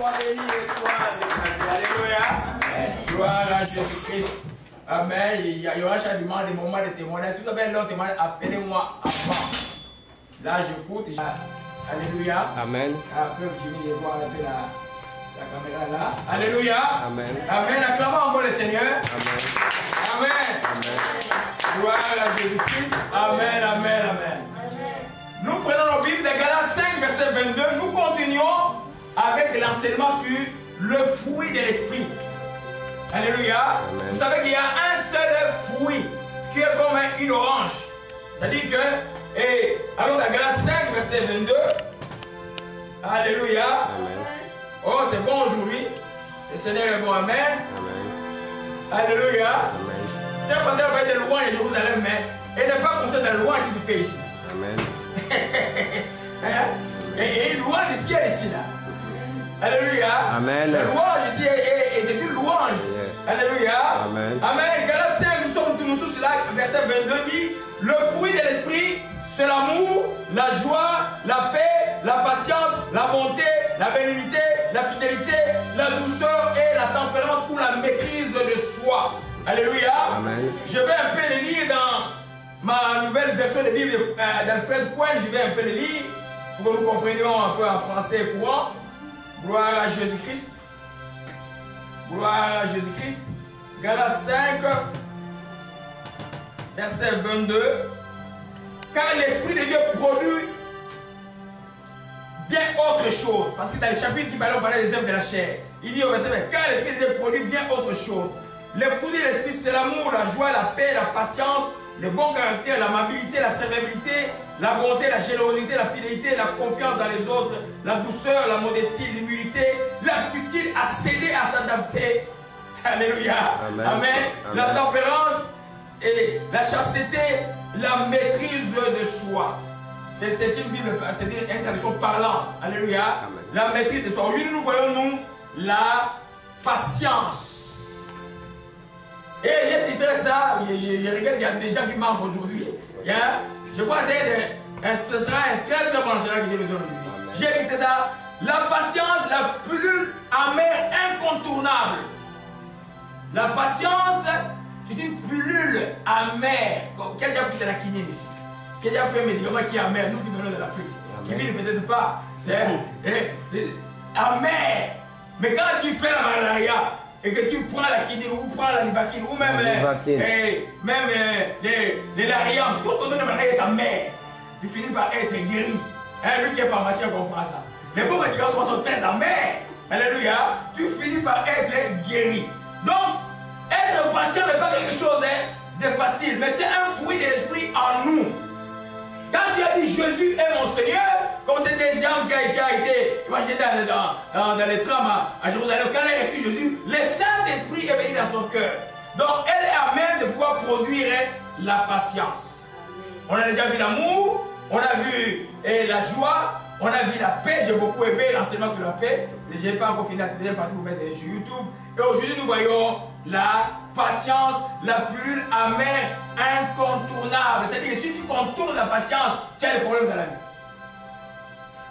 sois béni et sois Alléluia. Gloire à Jésus-Christ. Amen. Il y aura chaque dimanche des moments de témoignage. Si vous avez un long témoignage, appelez-moi avant. Là, j'écoute. Alléluia. Amen. Frère Jimmy, je vois un peu la caméra là. Alléluia. Amen. Amen. Acclamons encore le Seigneur. Amen. Amen. Amen. Gloire à Jésus-Christ. Amen. Amen. Amen. Nous prenons nos Bibles de Galates 5, verset 22. Nous continuons avec l'enseignement sur le fruit de l'esprit. Alléluia. Amen. Vous savez qu'il y a un seul fruit qui est comme une orange. C'est-à-dire que, allons dans Galates 5, verset 22. Alléluia. Amen. Oh, c'est bon aujourd'hui. Le Seigneur est bon. Amen. Amen. Alléluia. Amen. C'est un pasteur va être de louange à Jérusalem, mais et ne pas penser dans le louange qui se fait ici. Amen. Et une louange ici et ici là. Alléluia. Amen. La louange ici c'est une louange. Yes. Alléluia. Amen. Amen. Galates 5, nous sommes tous là. Verset 22 dit, le fruit de l'esprit, c'est l'amour, la joie, la paix, la patience, la bonté, la bénignité, la fidélité, la douceur et la tempérance ou la maîtrise de soi. Alléluia. Amen. Je vais un peu les lire dans ma nouvelle version de Bible d'Alfred Cohen. Je vais un peu les lire pour que nous comprenions un peu en français courant. Gloire à Jésus-Christ. Gloire à Jésus-Christ. Galates 5, verset 22. Car l'Esprit de Dieu produit bien autre chose. Parce que dans le chapitre qui parlait, on parlait des œuvres de la chair. Il dit au verset 20, car l'Esprit de Dieu produit bien autre chose. Les fruits de l'Esprit, c'est l'amour, la joie, la paix, la patience, le bon caractère, l'amabilité, la serviabilité, la bonté, la générosité, la fidélité, la confiance dans les autres, la douceur, la modestie, l'humilité, l'aptitude à céder, à s'adapter. Alléluia. Amen. Amen. Amen. La tempérance et la chasteté, la maîtrise de soi. C'est une Bible, c'est une traduction parlante. Alléluia. Amen. La maîtrise de soi. Aujourd'hui, nous voyons, nous, la patience. Et j'ai titré ça, je regarde qu'il y a des gens qui manquent aujourd'hui. Je crois que ce sera un très très bon enseignement qui est aujourd'hui. J'ai titré ça, la patience, la pilule amère incontournable. La patience, c'est une pilule amère. Quelqu'un a pris de la quinine ici. Quelqu'un a pris un médicament qui est amer, nous qui venons de l'Afrique. Qui vient peut-être pas. Amer. Mais quand tu fais la malaria, et que tu prends la quinine ou prends la livaquine ou même les lariam, tout ce qu'on donne de malaria est amer. Tu finis par être guéri. Lui qui est pharmacien comprend ça. Les bons médicaments sont très amers. Alléluia. Tu finis par être guéri. Donc, être patient n'est pas quelque chose de facile, mais c'est un fruit de l'esprit en nous. Quand tu as dit Jésus est mon Seigneur, comme c'était Jean qui a été imaginé dans les trams à Jérusalem, quand elle a reçu Jésus, le Saint-Esprit est venu dans son cœur. Donc elle est à même de pouvoir produire la patience. On a déjà vu l'amour, on a vu la joie, on a vu la paix. J'ai beaucoup aimé l'enseignement sur la paix. Je n'ai pas encore fini la deuxième partie pour mettre sur YouTube. Et aujourd'hui, nous voyons la patience, la pilule amère incontournable. C'est-à-dire que si tu contournes la patience, tu as des problèmes dans la vie.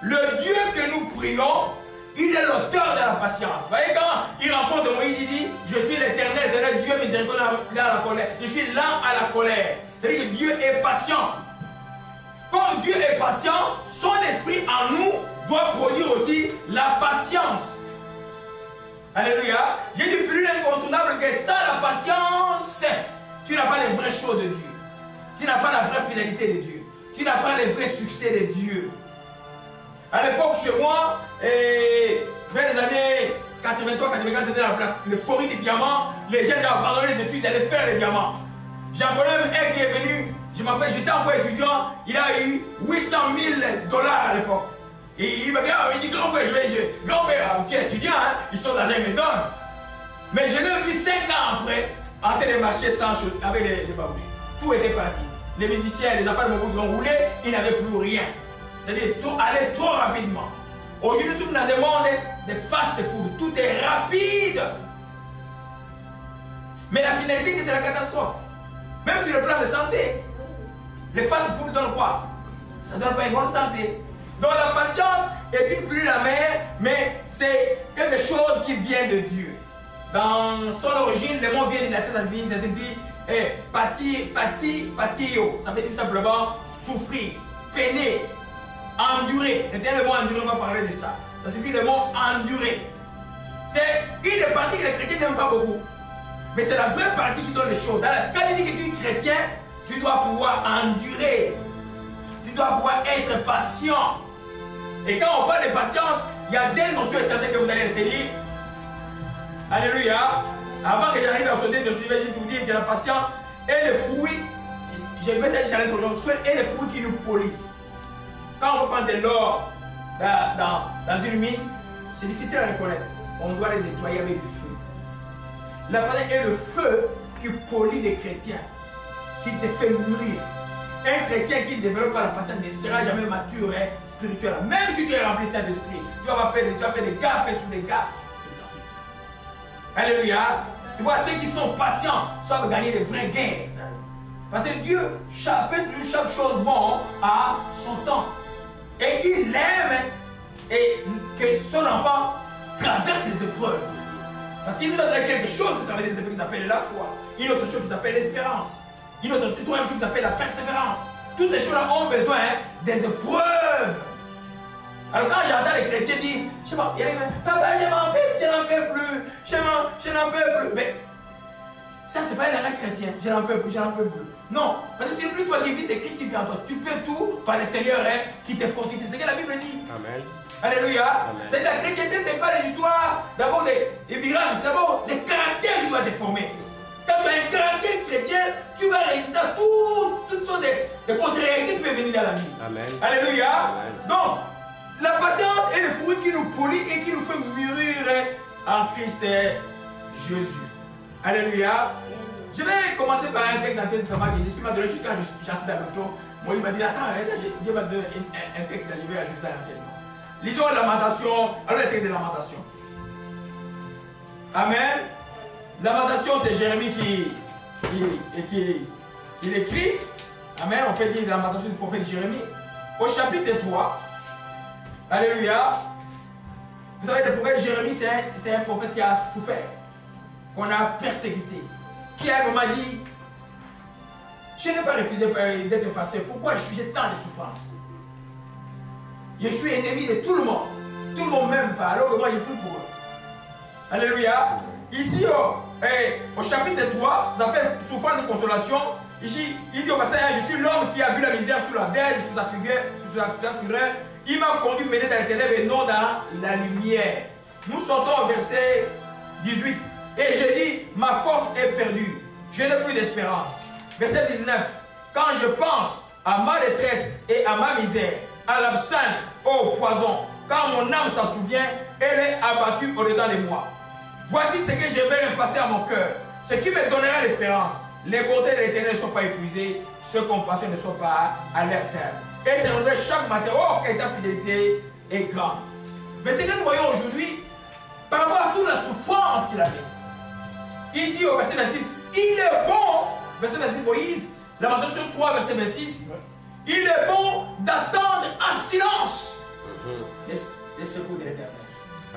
Le Dieu que nous prions, il est l'auteur de la patience. Vous voyez, quand il rencontre Moïse, il dit, je suis l'Éternel, Dieu miséricordieux dans la colère. Je suis lent à la colère. C'est-à-dire que Dieu est patient. Comme Dieu est patient, son esprit en nous doit produire aussi la patience. Alléluia. J'ai dit plus incontournable que ça, la patience. Tu n'as pas les vraies choses de Dieu. Tu n'as pas la vraie fidélité de Dieu. Tu n'as pas les vrais succès de Dieu. À l'époque, chez moi, vers les années 83-84, c'était le pori des diamants. Les jeunes ont abandonné les études, ils allaient faire les diamants. J'en connais même un qui est venu, je m'appelle, j'étais encore étudiant, il a eu 800 000 $ à l'époque. Et il m'a dit, il dit, grand frère, grand frère, tu es étudiant, hein, ils sont d'argent, ils me donnent. Mais je l'ai vu 5 ans après, en train de marcher sans chose, avec des babouches. Tout était parti. Les musiciens, les enfants de Mobutu ont roulé, ils n'avaient plus rien. C'est-à-dire, tout allait trop rapidement. Aujourd'hui, nous sommes dans un monde de fast-food. Tout est rapide. Mais la finalité, c'est la catastrophe. Même sur le plan de santé. Les fast-food donnent quoi? Ça ne donne pas une bonne santé. Donc la patience est une pilule amère, mais c'est quelque chose qui vient de Dieu. Dans son origine, le mot vient de la tête, ça signifie patio. Ça veut dire simplement souffrir, peiner, endurer. Maintenant, le mot endurer, on va parler de ça. Ça signifie le mot endurer. C'est une des parties que les chrétiens n'aiment pas beaucoup. Mais c'est la vraie partie qui donne les choses. Quand il dit que tu es chrétien, tu dois pouvoir endurer. Tu dois pouvoir être patient. Et quand on parle de patience, il y a des notions essentielles que vous allez retenir. Alléluia. Avant que j'arrive à sauter de ce sujet, je vais vous dire que la patience est le fruit. Je mets ça à l'introduction. Est le fruit qui nous polie. Quand on prend de l'or dans une mine, c'est difficile à reconnaître. On doit le nettoyer avec du feu. La patience est le feu qui polie les chrétiens, qui te fait mûrir. Un chrétien qui ne développe pas la patience ne sera jamais mature spirituel. Même si tu es rempli Saint-Esprit, tu vas faire des gaffes sur des gaffes. Alléluia. C'est pourquoi ceux qui sont patients savent gagner de vrais gains. Parce que Dieu fait chaque chose bon à son temps. Et il aime que son enfant traverse les épreuves. Parce qu'il nous a donné quelque chose pour traverser les épreuves qui s'appelle la foi. Une autre chose qui s'appelle l'espérance. Une autre troisième chose qui s'appelle la persévérance. Toutes ces choses-là ont besoin des épreuves. Alors quand j'entends les chrétiens dire, je sais pas, papa, je n'en peux plus, je n'en peux plus. Mais ça, c'est pas un langage chrétien, je n'en peux plus. Non, parce que c'est plus toi qui vis, c'est Christ qui vit en toi. Tu peux tout par le Seigneur qui te fortifie. C'est ce que la Bible dit. Amen. Alléluia. C'est la chrétienté, c'est pas l'histoire d'abord des miracles, c'est d'abord les caractères qui doivent te former. Quand tu as un caractère chrétien, tu vas résister à toutes sortes de contrariétés qui peuvent venir dans la vie. Amen. Alléluia. Amen. Donc, la patience est le fruit qui nous polie et qui nous fait mûrir en Christ Jésus. Alléluia. Je vais commencer par un texte dans le Testament qui m'a donné juste quand j'entre dans le tour. Moi, il m'a dit, attends, Dieu m'a donné un texte que je vais ajouter à l'enseignement. Lisons Lamentation, alors le texte de Lamentation. Amen. Lamentation, c'est Jérémie qui écrit. Amen. On peut dire Lamentation du prophète Jérémie. Au chapitre 3. Alléluia. Vous savez, le prophète Jérémie, c'est un prophète qui a souffert, qu'on a persécuté, qui à un moment dit, je n'ai pas refusé d'être pasteur. Pourquoi j'ai tant de souffrance? Je suis ennemi de tout le monde. Tout le monde ne m'aime pas, alors que moi j'ai pris pour eux. Alléluia. Ici, au chapitre 3, ça s'appelle souffrance et consolation. Ici, il dit au passage, je suis l'homme qui a vu la misère sous la verge, sous sa fureur. Il m'a conduit mener dans les ténèbres et non dans la lumière. Nous sortons au verset 18. Et je dis, ma force est perdue. Je n'ai plus d'espérance. Verset 19. Quand je pense à ma détresse et à ma misère, à l'absinthe, au poison, quand mon âme s'en souvient, elle est abattue au-dedans de moi. Voici ce que je vais repasser à mon cœur, ce qui me donnera l'espérance. Les bontés de l'Éternel ne sont pas épuisées, ses compassions ne sont pas à leur terme. Et c'est renouvellé chaque matin. Oh, quelle ta fidélité est grande. Mais ce que nous voyons aujourd'hui, par rapport à toute la souffrance qu'il avait, il dit au verset 26, il est bon, verset 26, Moïse, Lamentation 3, verset 26, il est bon d'attendre en silence les secours de l'Éternel.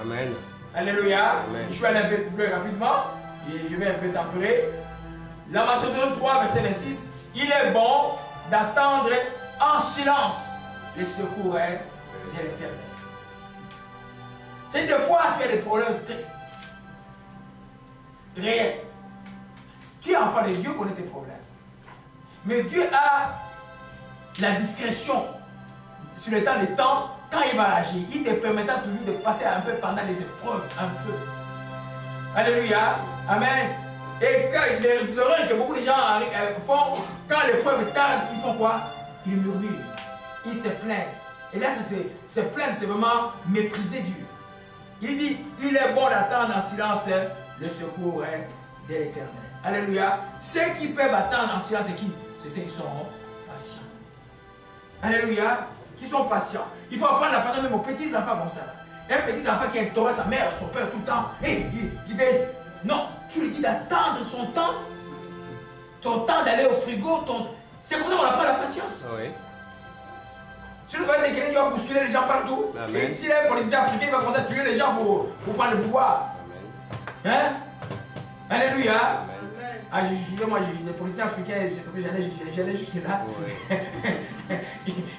Amen. Alléluia. Amen. Je vais aller un peu plus rapidement, et je vais un peu tempérer. Lamentation 3, verset 26, il est bon d'attendre en silence les secours de l'Éternel. C'est des fois tu as des problèmes réels. Tu es enfant de Dieu, connais tes problèmes. Mais Dieu a la discrétion sur le temps des temps, quand il va agir, il te permettra toujours de passer un peu pendant les épreuves, un peu. Alléluia. Amen. Et quand l'erreur que beaucoup de gens font, quand l'épreuve tarde, ils font quoi? Ils murmurent, ils se plaignent. Et là, se plaindre, c'est vraiment mépriser Dieu. Il dit, il est bon d'attendre en silence le secours de l'Éternel. Alléluia. Ceux qui peuvent attendre en silence, c'est qui? C'est ceux qui sont patients. Alléluia. Qui sont patients. Il faut apprendre à parler même aux petits enfants comme ça. Un petit enfant qui interroge sa mère, son père tout le temps. Et il fait, non, tu lui dis d'attendre son temps d'aller au frigo. C'est comme ça qu'on apprend la patience. Oui. Tu ne vas pas être quelqu'un qui va bousculer les gens partout. Amen. Et si un politicien africain va commencer à tuer les gens pour prendre le pouvoir. Hein? Alléluia. Amen. Ah, moi, les policiers africains, j'allais jusque là. Oui.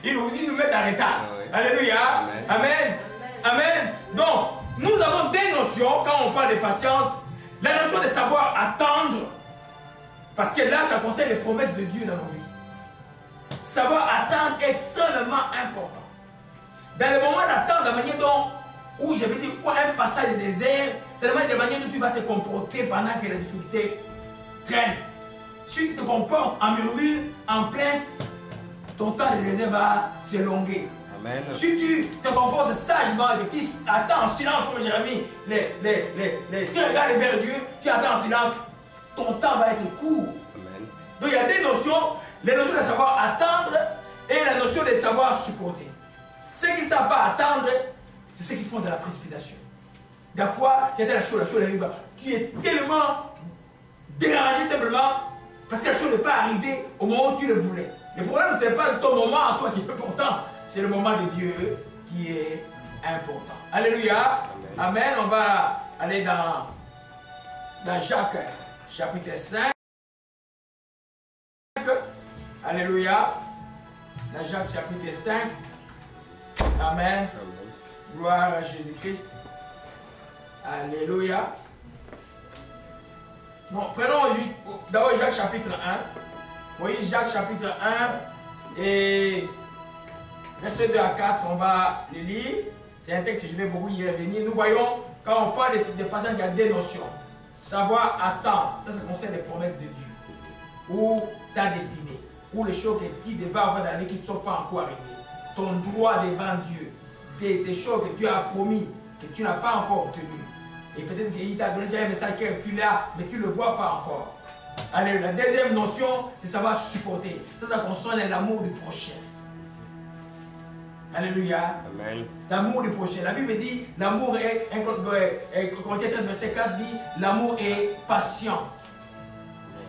Ils nous mettent en retard. Oui. Alléluia. Amen. Amen. Amen. Donc, nous avons des notions quand on parle de patience. La notion de savoir attendre. Parce que là, ça concerne les promesses de Dieu dans nos vies. Savoir attendre est extrêmement important. Dans le moment d'attendre, la manière dont, où je vais dire, où un passage de désert, c'est la manière dont tu vas te comporter pendant que les difficultés traînent. Si tu te comportes en murmure, en plainte, ton temps de désert va s'élonguer. Amen. Si tu te comportes sagement et que tu attends en silence, comme Jérémie, tu regardes vers Dieu, tu attends en silence, ton temps va être court. Amen. Donc il y a des notions, les notions de savoir attendre et la notion de savoir supporter. Ceux qui ne savent pas attendre, c'est ceux qui font de la précipitation. Des fois, tu as la chose arrive, tu es tellement dérangé simplement parce que la chose n'est pas arrivée au moment où tu le voulais. Le problème, ce n'est pas ton moment à toi qui est important, c'est le moment de Dieu qui est important. Alléluia. Amen. Amen. On va aller dans Jacques chapitre 5. Alléluia. Dans Jacques chapitre 5. Amen. Amen. Gloire à Jésus-Christ. Alléluia. Bon, prenons d'abord Jacques chapitre 1. Vous voyez Jacques chapitre 1 et verset 2 à 4, on va le lire. C'est un texte que je vais beaucoup y revenir. Nous voyons, quand on parle des passages, il y a des notions. Savoir attendre, ça concerne les promesses de Dieu. Ou ta destinée. Ou les choses que tu devais avoir dans la vie qui ne sont pas encore arrivées. Ton droit devant Dieu. Des choses que Dieu a promis, que tu n'as pas encore obtenues. Et peut-être qu'il t'a donné un message que tu l'as, mais tu ne le vois pas encore. Allez, la deuxième notion, c'est savoir supporter. Ça concerne l'amour du prochain. Alléluia. Amen. L'amour du prochain. La Bible dit, l'amour est, Corinthiens 13, verset 4 dit, l'amour est patient.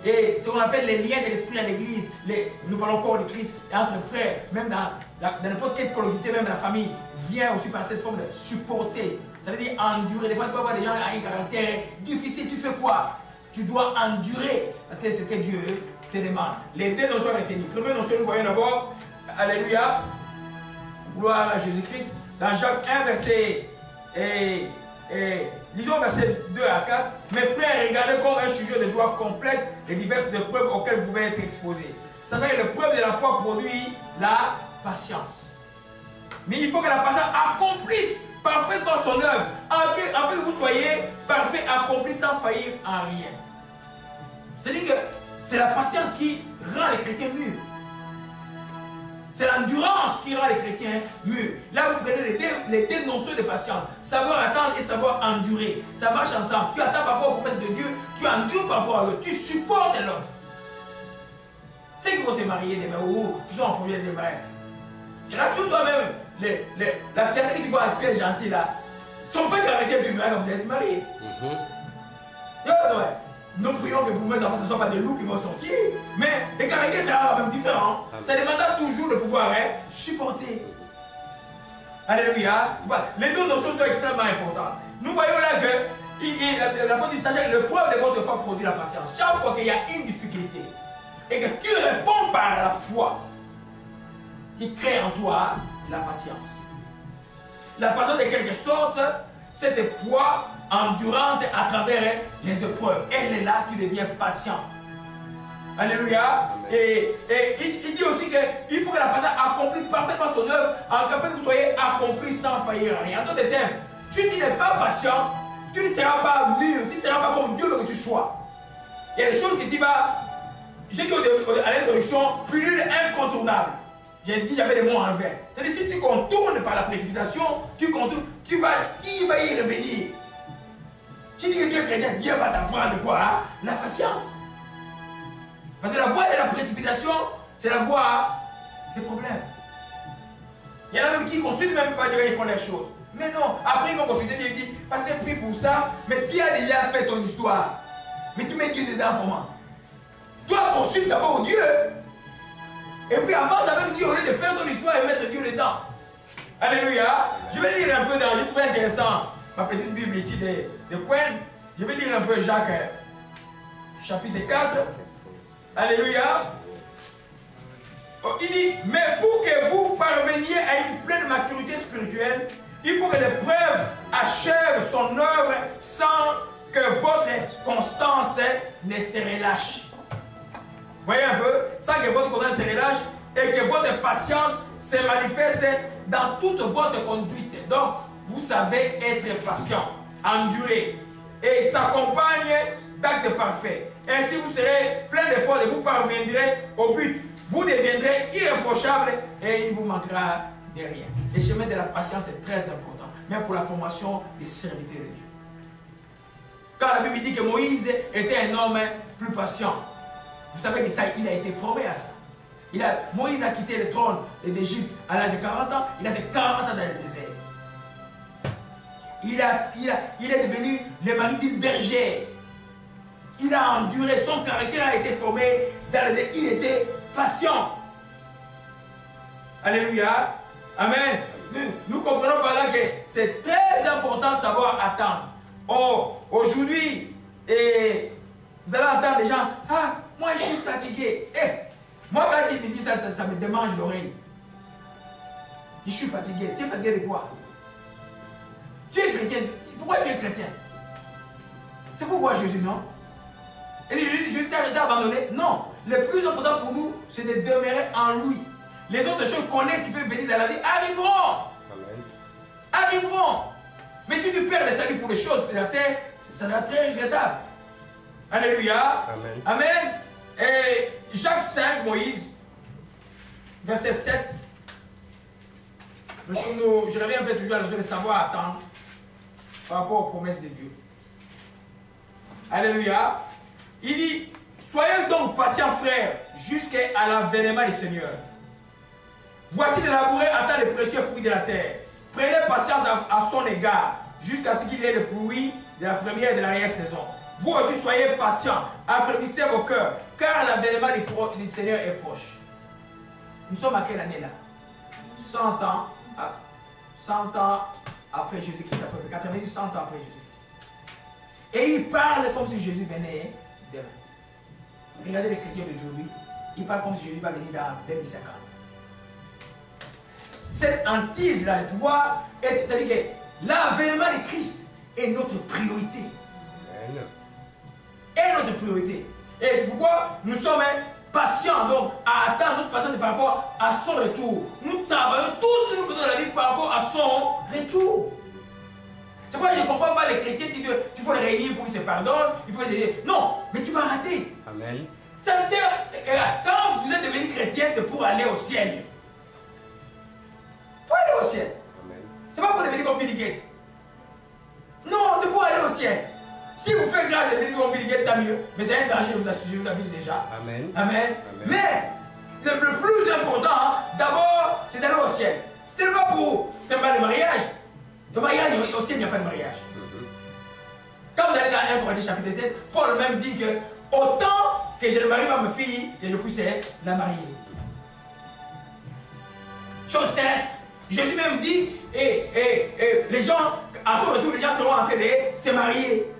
Et ce qu'on appelle les liens de l'esprit à l'église, nous parlons encore de Christ, et entre frères, même dans n'importe quelle collectivité, même la famille, vient aussi par cette forme de supporter. Ça veut dire endurer. Des fois, tu peux avoir des gens à un caractère difficile, tu fais quoi? Tu dois endurer, parce que c'est ce que Dieu te demande. Les deux notions retenues. Première notion, nous voyons d'abord, alléluia, gloire à Jésus-Christ, dans Jacques 1, verset, disons verset 2 à 4, mes frères, regardez comme un sujet de joie complète les diverses épreuves auxquelles vous pouvez être exposés. Sachant que l'épreuve de la foi produit la patience. Mais il faut que la patience accomplisse parfaitement son œuvre, afin que vous soyez parfait, accompli sans faillir en rien. C'est-à-dire que c'est la patience qui rend les chrétiens mûrs. C'est l'endurance qui rend les chrétiens mûrs. Là, vous prenez les deux notions de patience. Savoir attendre et savoir endurer. Ça marche ensemble. Tu attends par rapport aux promesses de Dieu, tu endures par rapport à l'autre, tu supportes l'autre. Ceux qui vont se marier demain ou qui sont en projet de mariage, rassure-toi même, la fiancée qui va être très gentille là, son frère qui a arrêté du mariage quand vous êtes mariés. Nous prions que pour mes enfants, ce ne soit pas des loups qui vont sortir, mais les caractères seront même différents. Ça demande toujours de pouvoir supporter. Alléluia. Les deux notions sont extrêmement importantes. Nous voyons là que l'apôtre dit, sachez que le preuve de votre foi produit la patience. Chaque fois qu'il y a une difficulté et que tu réponds par la foi, tu crées en toi la patience. La patience est quelque sorte cette foi endurante à travers les épreuves. Elle est là, tu deviens patient. Alléluia. Et il dit aussi qu'il faut que la patience accomplisse parfaitement son œuvre, afin que vous soyez accomplis sans faillir en rien. En d'autres termes, si tu n'es pas patient, tu ne seras pas mûr, tu ne seras pas comme Dieu veut que tu sois. Il y a des choses que tu vas, j'ai dit à l'introduction, pilule incontournable. J'ai dit, j'avais des mots en vert. C'est-à-dire, si tu contournes par la précipitation, tu contournes, qui va y revenir? Si tu dis que tu es chrétien, Dieu va t'apprendre quoi? Hein? La patience. Parce que la voie de la précipitation, c'est la voie des problèmes. Il y en a même qui ne consultent même pas Dieu quand ils font les choses. Mais non, après ils vont consulter Dieu, ils disent, pasteur, prie pour ça, mais tu as déjà fait ton histoire. Mais tu mets Dieu dedans comment? Toi, consulte d'abord Dieu. Et puis avance avec Dieu au lieu de faire ton histoire et mettre Dieu dedans. Alléluia. Je vais lire un peu dans, j'ai trouvé intéressant ma petite Bible ici de Coin. Je vais lire un peu Jacques, chapitre 4. Alléluia. Oh, il dit, mais pour que vous parveniez à une pleine maturité spirituelle, il faut que l'épreuve achève son œuvre sans que votre constance ne se relâche. Voyez un peu, sans que votre constance se relâche et que votre patience se manifeste dans toute votre conduite. Donc, vous savez être patient, endurer et s'accompagne d'actes parfaits. Ainsi, vous serez plein d'efforts et vous parviendrez au but. Vous deviendrez irréprochable et il ne vous manquera de rien. Le chemin de la patience est très important, même pour la formation des serviteurs de Dieu. Quand la Bible dit que Moïse était un homme plus patient, vous savez que ça, il a été formé à ça. Moïse a quitté le trône d'Égypte à l'âge de 40 ans, il a fait 40 ans dans le désert. Il est devenu le mari d'une bergère. Il a enduré, son caractère a été formé dans le désert. Il était patient. Alléluia. Amen. Nous comprenons par là que c'est très important de savoir attendre. Oh, aujourd'hui, vous allez entendre des gens, ah, moi je suis fatigué. Moi quand il me dit ça, ça me démange l'oreille. Je suis fatigué. Tu es fatigué de quoi? Tu es chrétien. Pourquoi tu es chrétien? C'est pour voir Jésus, non? Et Jésus t'a été abandonné? Non. Le plus important pour nous, c'est de demeurer en lui. Les autres choses qu'on connaissent qui peuvent venir dans la vie arriveront. Amen. Arriveront. Mais si tu perds le salut pour les choses de la terre, ça sera très regrettable. Alléluia. Amen. Amen. Et Jacques 5, Moïse, verset 7. Je reviens un peu toujours à la de savoir attendre par rapport aux promesses de Dieu. Alléluia. Il dit, soyez donc patients, frères, jusqu'à l'avènement du Seigneur. Voici de labourer attend les précieux fruits de la terre. Prenez patience à son égard, jusqu'à ce qu'il ait le pluie de la première et de l'arrière-saison. Vous aussi soyez patients, affermissez vos cœurs, car l'avènement du Seigneur est proche. Nous sommes à quelle année là? 100 ans après Jésus-Christ, à peu près 90, 100 ans après Jésus-Christ. Et il parle comme si Jésus venait demain. Regardez les chrétiens d'aujourd'hui, ils parlent comme si Jésus va venir dans 2050. Cette hantise-là, le pouvoir, c'est-à-dire que l'avènement de Christ est notre priorité. Est notre priorité. Et c'est pourquoi nous sommes patients donc, à attendre notre patience par rapport à son retour. Nous travaillons tout ce que nous faisons dans la vie par rapport à son retour. C'est pourquoi je ne comprends pas les chrétiens qui disent qu'il faut les réunir pour qu'ils se pardonnent. Il faut les dire. Non, mais tu vas rater. Amen. Ça me sert. Quand vous êtes devenu chrétien, c'est pour aller au ciel. Pour aller au ciel. Ce n'est pas pour devenir comme Billy Gates. Non, c'est pour aller au ciel. Si vous faites grâce de devenir comme Billy Gates, tant mieux. Mais c'est un danger, je vous avise déjà. Amen. Amen. Mais le plus important, d'abord, c'est d'aller au ciel. Ce n'est pas pour. C'est pas le mariage. Le mariage, au ciel, il n'y a pas de mariage. Quand vous allez dans 1 Corinthiens chapitre 7, Paul même dit que autant que je le marie à ma fille, que je puisse la marier. Chose terrestre. Jésus même dit, et les gens, à son retour, les gens seront en train de se marier.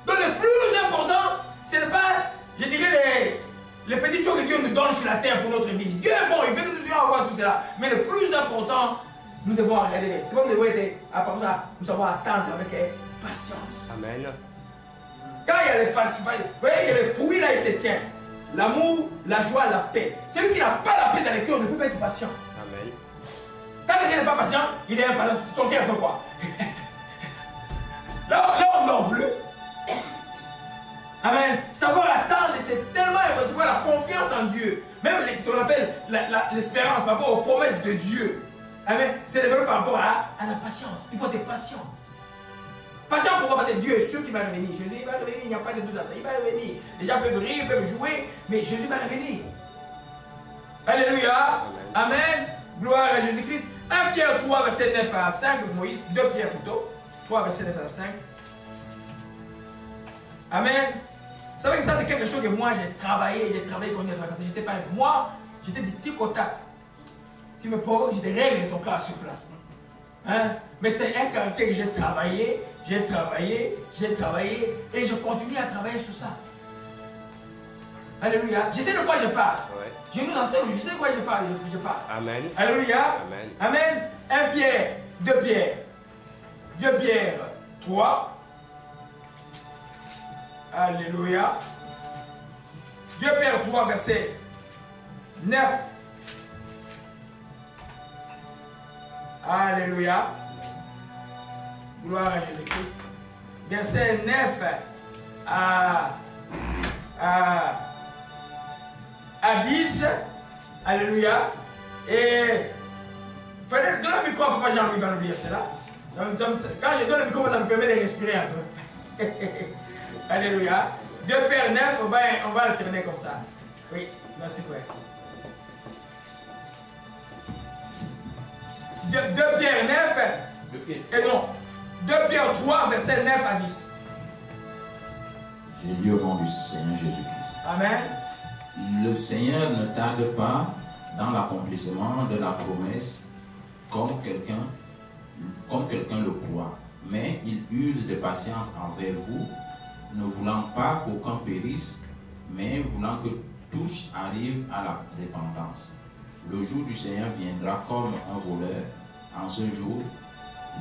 Donc le plus important, ce n'est pas, je dirais, les petites choses que Dieu nous donne sur la terre pour notre vie. Dieu est bon, il veut que nous ayons avoir tout cela. Mais le plus important, nous devons regarder. C'est comme nous devons être, à part ça, nous devons attendre avec patience. Amen. Quand il y a les patience, vous voyez que les fruits là, ils se tiennent. L'amour, la joie, la paix. Celui qui n'a pas la paix dans le cœur ne peut pas être patient. Amen. Quand quelqu'un n'est pas patient, il est impatient. Son cœur fait quoi? Là, on ne dort plus. Amen. Savoir attendre, c'est tellement important. La confiance en Dieu. Même ce qu'on appelle l'espérance par rapport aux promesses de Dieu. Amen. C'est développé par rapport à la patience. Il faut être patient. Patient pourquoi? Parce que Dieu est sûr qu'il va revenir. Jésus il va revenir, il n'y a pas de doute à ça. Il va revenir. Les gens peuvent rire, peuvent jouer, mais Jésus va revenir. Alléluia. Amen. Amen. Gloire à Jésus-Christ. 1 Pierre 3, verset 9 à 5, Moïse. 2 Pierre plutôt. 3, verset 9 à 5. Amen. Vous savez que ça, c'est quelque chose que moi, j'ai travaillé comme j'étais pas moi, j'étais du tic au tac. Tu me provoques, j'ai des règles de ton cas sur place. Hein? Mais c'est un caractère que j'ai travaillé, et je continue à travailler sur ça. Alléluia. Je sais de quoi je parle. Ouais. Je nous enseigne, je sais de quoi je parle. Amen. Alléluia. Amen. Amen. 1 Pierre, 2 Pierre. 2 Pierre 3. Alléluia. 2 Pierre 3, verset 9. Alléluia. Gloire à Jésus-Christ. Verset 9 à 10. Alléluia. Et peut-être donne le micro à Papa Jean-Louis, va oublier cela. Quand je donne le micro, ça me permet de respirer un peu. Alléluia. 2 Pierre 9, on va alterner comme ça. Oui, merci frère. 2 Pierre 9, et non, 2 Pierre 3, verset 9 à 10. J'ai lu au nom du Seigneur Jésus-Christ. Amen. Le Seigneur ne tarde pas dans l'accomplissement de la promesse comme quelqu'un le croit, mais il use de patience envers vous, ne voulant pas qu'aucun périsse, mais voulant que tous arrivent à la repentance. Le jour du Seigneur viendra comme un voleur. En ce jour,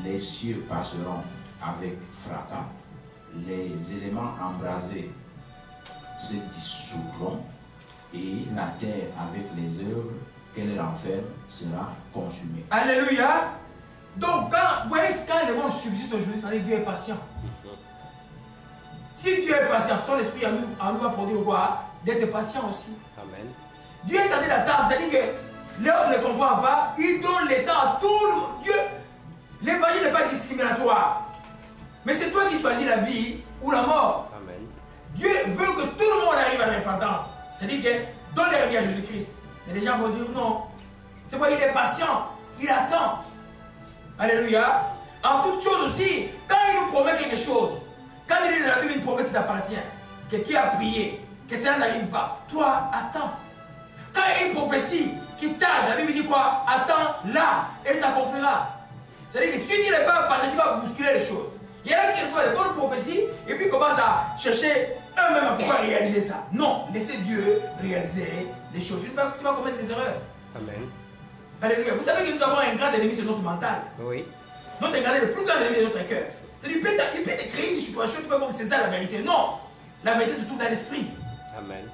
les cieux passeront avec fracas, les éléments embrasés se dissoudront et la terre avec les œuvres qu'elle renferme sera consumée. Alléluia. Donc, vous voyez, quand le monde subsiste aujourd'hui, ça veut dire que Dieu est patient. Si Dieu est patient, son esprit en nous va produire quoi? D'être patient aussi. Amen. Dieu est en train d'attendre, c'est-à-dire que l'homme ne comprend pas, il donne le temps à tout le monde. Dieu, l'évangile n'est pas discriminatoire. Mais c'est toi qui choisis la vie ou la mort. Amen. Dieu veut que tout le monde arrive à la repentance. C'est-à-dire que donne la vie à Jésus-Christ. Mais les gens vont dire non. C'est pourquoi il est patient, il attend. Alléluia. En toute chose aussi, quand il nous promet quelque chose, quand il est dans la Bible, une promesse qui t'appartient, que tu as prié, que cela n'arrive pas, toi, attends. Quand il y a une prophétie qui tarde, la Bible dit quoi? Attends là, elle s'accomplira. C'est-à-dire que si tu n'es pas patient, tu vas bousculer les choses. Il y en a qui reçoivent des bonnes prophéties et puis commencent à chercher eux-mêmes à pouvoir réaliser ça. Non, laissez Dieu réaliser les choses. Tu vas commettre des erreurs. Amen. Alléluia. Vous savez que nous avons un grand ennemi, c'est notre mental. Oui. Notre grand ennemi, le plus grand ennemi de notre cœur. C'est-à-dire qu'il peut te créer une situation, tu peux voir que c'est ça la vérité. Non, la vérité se trouve dans l'esprit. Amen.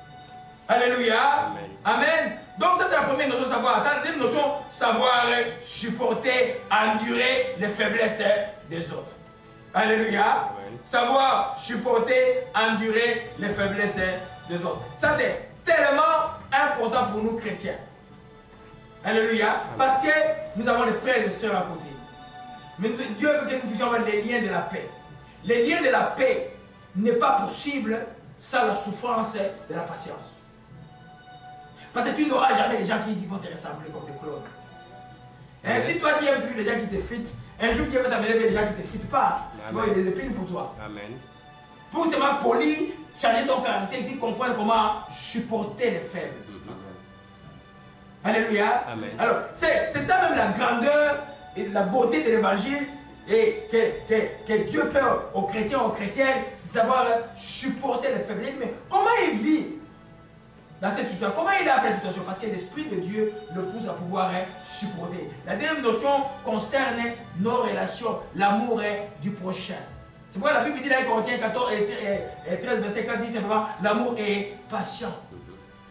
Alléluia. Amen. Amen. Donc ça c'est la première notion, savoir attendre. La deuxième notion, savoir supporter, endurer les faiblesses des autres. Alléluia. Amen. Savoir supporter, endurer les faiblesses des autres. Ça c'est tellement important pour nous chrétiens. Alléluia. Amen. Parce que nous avons des frères et sœurs à côté. Mais Dieu veut que nous puissions avoir les liens de la paix. Les liens de la paix n'est pas possible sans la souffrance de la patience. Parce que tu n'auras jamais des gens qui vont te ressembler comme des clones. Et si toi tu aimes toujours les gens qui te fitent, un jour Dieu va t'amener vers les gens qui ne te fitent pas. Tu vois, il y a des épines pour toi. Amen. Pour seulement poli, changer ton caractère et comprendre comment supporter les faibles. Alléluia. Amen. Alors, c'est ça même la grandeur et la beauté de l'évangile et que Dieu fait aux chrétiens, aux chrétiennes, c'est savoir supporter les faibles. Mais comment il vit dans cette situation? Comment il a fait cette situation? Parce que l'Esprit de Dieu le pousse à pouvoir supporter. La deuxième notion concerne nos relations, l'amour du prochain. C'est pourquoi la Bible dit dans 1 Corinthiens 14 et 13, verset 4, dit simplement l'amour est patient.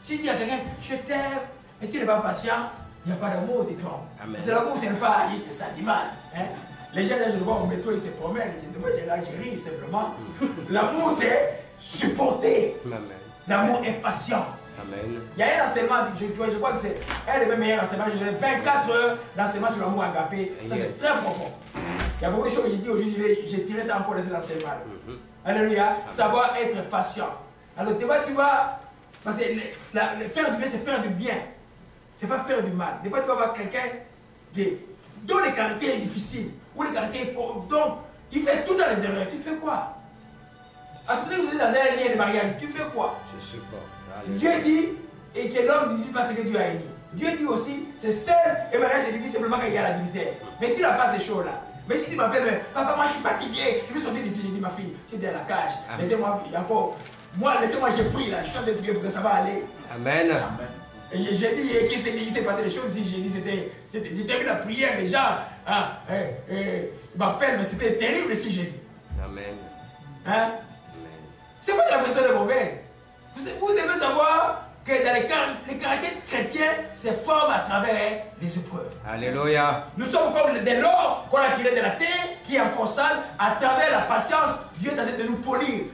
Si tu dis à quelqu'un, je t'aime, mais tu n'es pas patient, il n'y a pas d'amour, dis-toi. C'est l'amour, ce n'est pas ça dit mal. Hein? Les gens, là, je le vois au métro, ils se promènent. Je ris simplement. L'amour, c'est supporter. L'amour est patient. Amen. Il y a un enseignement, je crois que c'est un des meilleurs enseignements. Je donne 24 heures d'enseignement sur l'amour agapé. Ça, c'est très profond. Il y a beaucoup de choses que j'ai dit aujourd'hui, j'ai tiré ça encore de cet enseignement. Alléluia. Savoir être patient. Alors, tu vois, parce que faire du bien, c'est faire du bien. C'est pas faire du mal. Des fois, tu vas voir quelqu'un dont le caractère est difficile, ou le caractère est... Donc, il fait tout dans les erreurs. Tu fais quoi? À ce moment-là, vous êtes dans un lien de mariage, tu fais quoi? Je supporte. Dieu dit, et que l'homme ne dit pas ce que Dieu a dit. Dieu dit aussi, c'est seul et me reste dit simplement qu'il y a la dignité. Mais tu n'as pas ces choses-là. Mais si tu m'appelles, papa, moi je suis fatigué, je vais sortir d'ici, je dis ma fille, tu es dans la cage. Laissez-moi, encore. Moi, laissez-moi, j'ai pris là, je suis en train de prier pour que ça va aller. Amen. Et j'ai dit qu'il s'est passé des choses ici, j'ai dit, j'ai terminé la prière déjà. Il m'appelle, mais c'était terrible ici, j'ai dit. Amen. Hein? C'est pas que la personne est mauvaise. Vous devez savoir que dans les caractères chrétiens se forment à travers les épreuves. Alléluia. Nous sommes comme de l'or qu'on a tiré de la terre, qui est encore sale, à travers la patience. Dieu est en train de nous polir,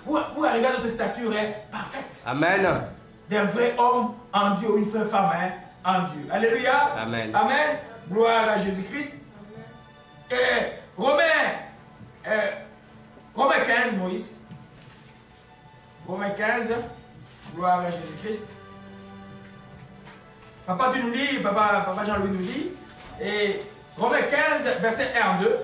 pour arriver à notre stature parfaite. Amen. D'un vrai homme en Dieu, ou une vraie femme en Dieu. Alléluia. Amen. Amen. Gloire à Jésus-Christ. Et Romains 15, Moïse. Romains 15. Gloire à Jésus-Christ. Papa, tu nous dis, papa Jean-Louis nous dit, et Romains 15, verset 1 2.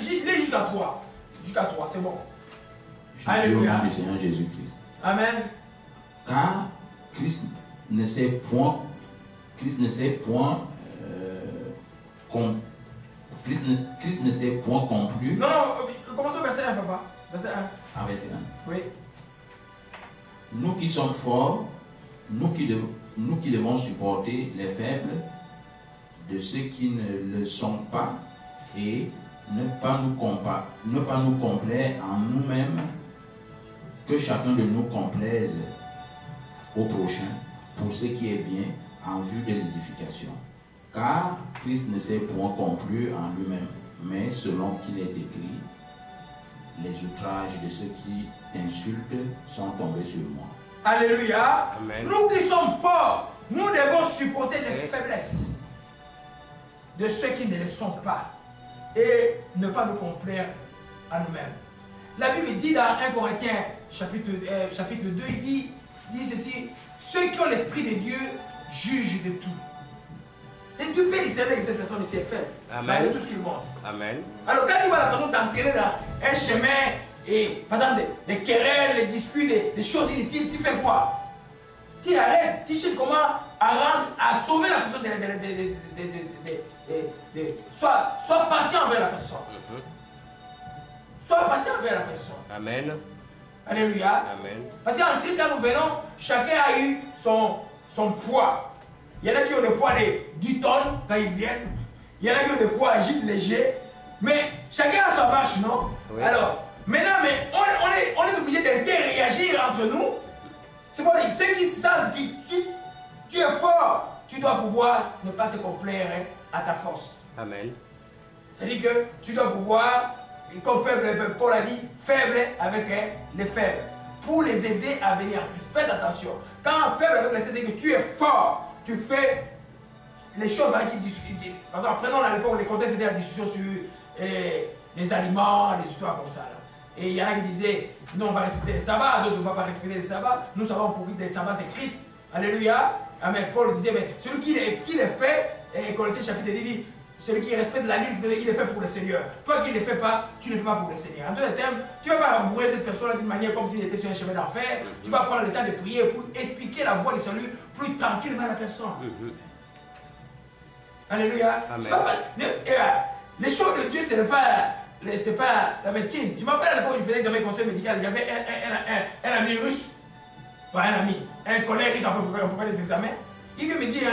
Lis jusqu'à 3. Jusqu'à 3, c'est bon. Alléluia. Au nom du Seigneur Jésus-Christ. Amen. Car Christ ne s'est point Christ ne s'est point complu. Non, commençons au verset 1, papa. Verset 1. Ah, verset 1. Oui. Nous qui sommes forts, nous qui devons supporter les faibles de ceux qui ne le sont pas et ne pas nous complaire en nous-mêmes, que chacun de nous complaise au prochain pour ce qui est bien en vue de l'édification. Car Christ ne s'est point complu en lui-même, mais selon qu'il est écrit, les outrages de ceux qui t'insultent sont tombés sur moi. Alléluia. Amen. Nous qui sommes forts, nous devons supporter les faiblesses de ceux qui ne le sont pas et ne pas nous complaire à nous-mêmes. La Bible dit dans 1 Corinthiens chapitre 2, il dit ceci: ceux qui ont l'esprit de Dieu jugent de tout. Et Dieu peut discerner que cette personne ici est faible. Amen. De tout ce qu'il montre. Amen. Alors quand il voit la personne t'entraîner dans un chemin et pendant des querelles, des disputes, des choses inutiles, tu fais quoi? Tu arrêtes, tu cherches comment à sauver la personne. Sois patient envers la personne. Sois patient envers la personne. Amen. Alléluia. Amen. Parce qu'en Christ, quand nous venons, chacun a eu son poids. Il y en a qui ont le poids de 10 tonnes quand ils viennent. Il y en a qui ont le poids à gîte léger. Mais chacun a sa marche, non? Oui. Alors, maintenant, mais on est obligé d'interagir entre nous. C'est pour dire, ceux qui sentent que tu es fort, tu dois pouvoir ne pas te complaire à ta force. Amen. C'est-à-dire que tu dois pouvoir, comme Paul a dit, faible avec les faibles, pour les aider à venir en Christ. Faites attention. Quand faible avec les aider, que tu es fort, tu fais les choses qui discutent. Par exemple, prenons la réponse, les contextes de la discussion sur les aliments, les histoires comme ça. Là. Et il y en a qui disaient, non, on va respecter les sabbats, d'autres ne vont pas respecter les sabbats. Nous savons pour qui les sabbats, c'est Christ. Alléluia. Amen. Paul disait, mais celui qui les fait, et Corinthiens chapitre 10 dit, celui qui respecte la ligne, il est fait pour le Seigneur. Toi qui ne le fais pas, tu ne le fais pas pour le Seigneur. En d'autres termes, tu ne vas pas rembourrer cette personne d'une manière comme s'il était sur un chemin d'enfer. Tu vas prendre le temps de prier pour expliquer la voie du salut plus tranquillement à la personne. Alléluia. Les choses de Dieu, ce n'est pas la médecine. Je m'appelle à l'époque où je faisais l'examen conseil médical, j'avais un ami russe. Un collègue russe, on peut faire des examens. Il vient me dire,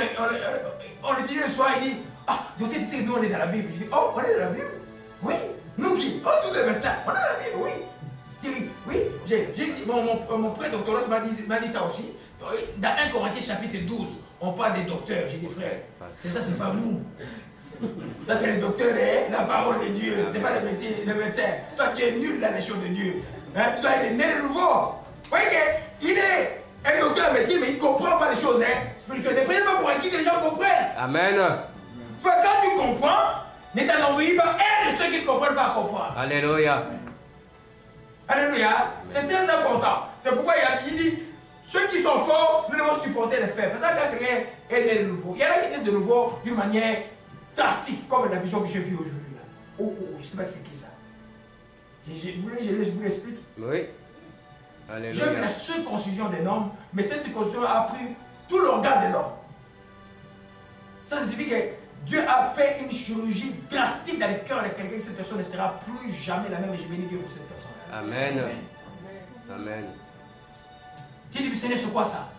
on le dit le soir, il dit, ah, docteur, tu sais que nous on est dans la Bible. Je dis, oh, on est dans la Bible? Oui. Nous qui? Oh, nous les médecins, on est dans la Bible, oui. Je dis, oui. J'ai dit, mon prêtre doctorat m'a dit ça aussi. Dans 1 Corinthiens chapitre 12, on parle des docteurs. J'ai dit, frère, c'est ça, c'est pas nous. Ça, c'est les docteurs de la parole de Dieu. C'est pas les médecins. Toi, tu es nul dans les choses de Dieu. Hein? Toi, il est né de nouveau. Vous voyez qu'il est un docteur en médecine, mais il ne comprend pas les choses spirituelles. Ne prenez pas pour acquis que les gens comprennent. Amen. C'est pas quand tu comprends, ne t'en envoie pas un de ceux qui ne comprennent pas à comprendre. Alléluia. Alléluia. C'est très important. C'est pourquoi il dit, ceux qui sont forts, nous devons supporter les faibles. Parce que quand quelqu'un est né de nouveau, il y en a qui naissent de nouveau d'une manière drastique, comme la vision que j'ai vue aujourd'hui. Oh, je ne sais pas c'est qui ça. Je vous l'explique. Oui. Alléluia. J'ai vu la circoncision d'un homme, mais cette circoncision a pris tout l'organe de l'homme. Ça signifie que Dieu a fait une chirurgie drastique dans le cœur de quelqu'un. Cette personne ne sera plus jamais la même. Et je bénis Dieu pour cette personne. Amen. Amen. J'ai dit, Seigneur, c'est quoi ça?